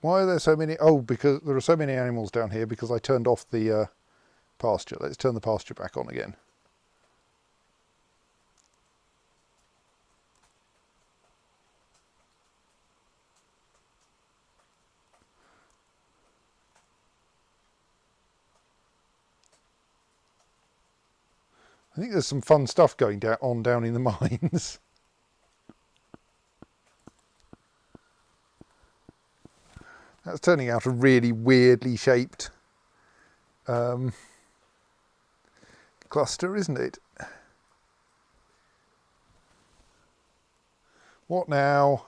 Why are there so many? Oh, because there are so many animals down here because I turned off the pasture. Let's turn the pasture back on again. I think there's some fun stuff going down in the mines. That's turning out a really weirdly shaped cluster, isn't it? What now?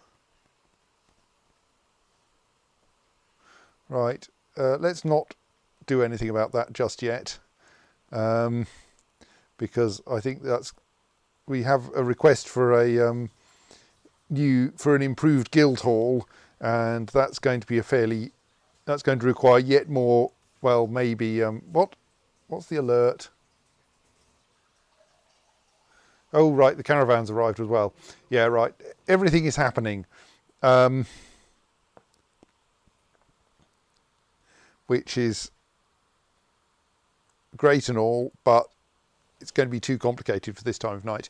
Right, let's not do anything about that just yet, because I think we have a request for an improved guild hall, and that's going to be that's going to require yet more. Well, maybe what's the alert? Oh, right, the caravan's arrived as well. Yeah, right. Everything is happening. Which is great and all, but it's going to be too complicated for this time of night.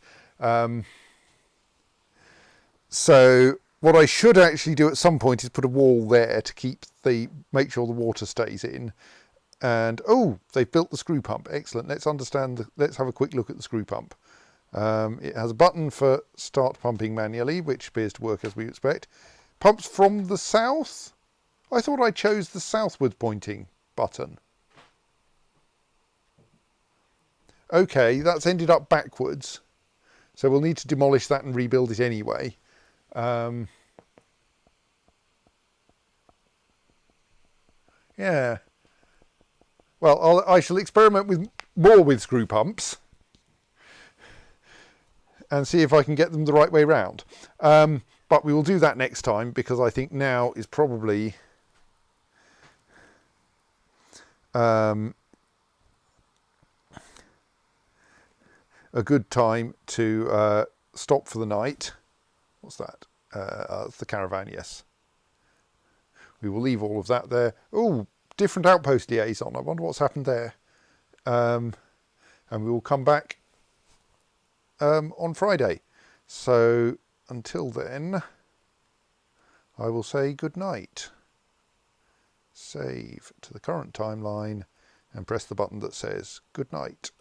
So what I should actually do at some point is put a wall there to make sure the water stays in. And oh, they've built the screw pump. Excellent. Let's have a quick look at the screw pump. It has a button for start pumping manually, which appears to work as we expect. Pumps from the south. I thought I chose the southward pointing button. Okay, that's ended up backwards. So we'll need to demolish that and rebuild it anyway. Yeah. Well, I shall experiment more with screw pumps and see if I can get them the right way round. But we will do that next time, because I think now is probably a good time to stop for the night. What's that? It's the caravan, yes. We will leave all of that there. Oh, different outpost liaison. I wonder what's happened there. And we will come back on Friday. So until then, I will say good night. Save to the current timeline and press the button that says good night.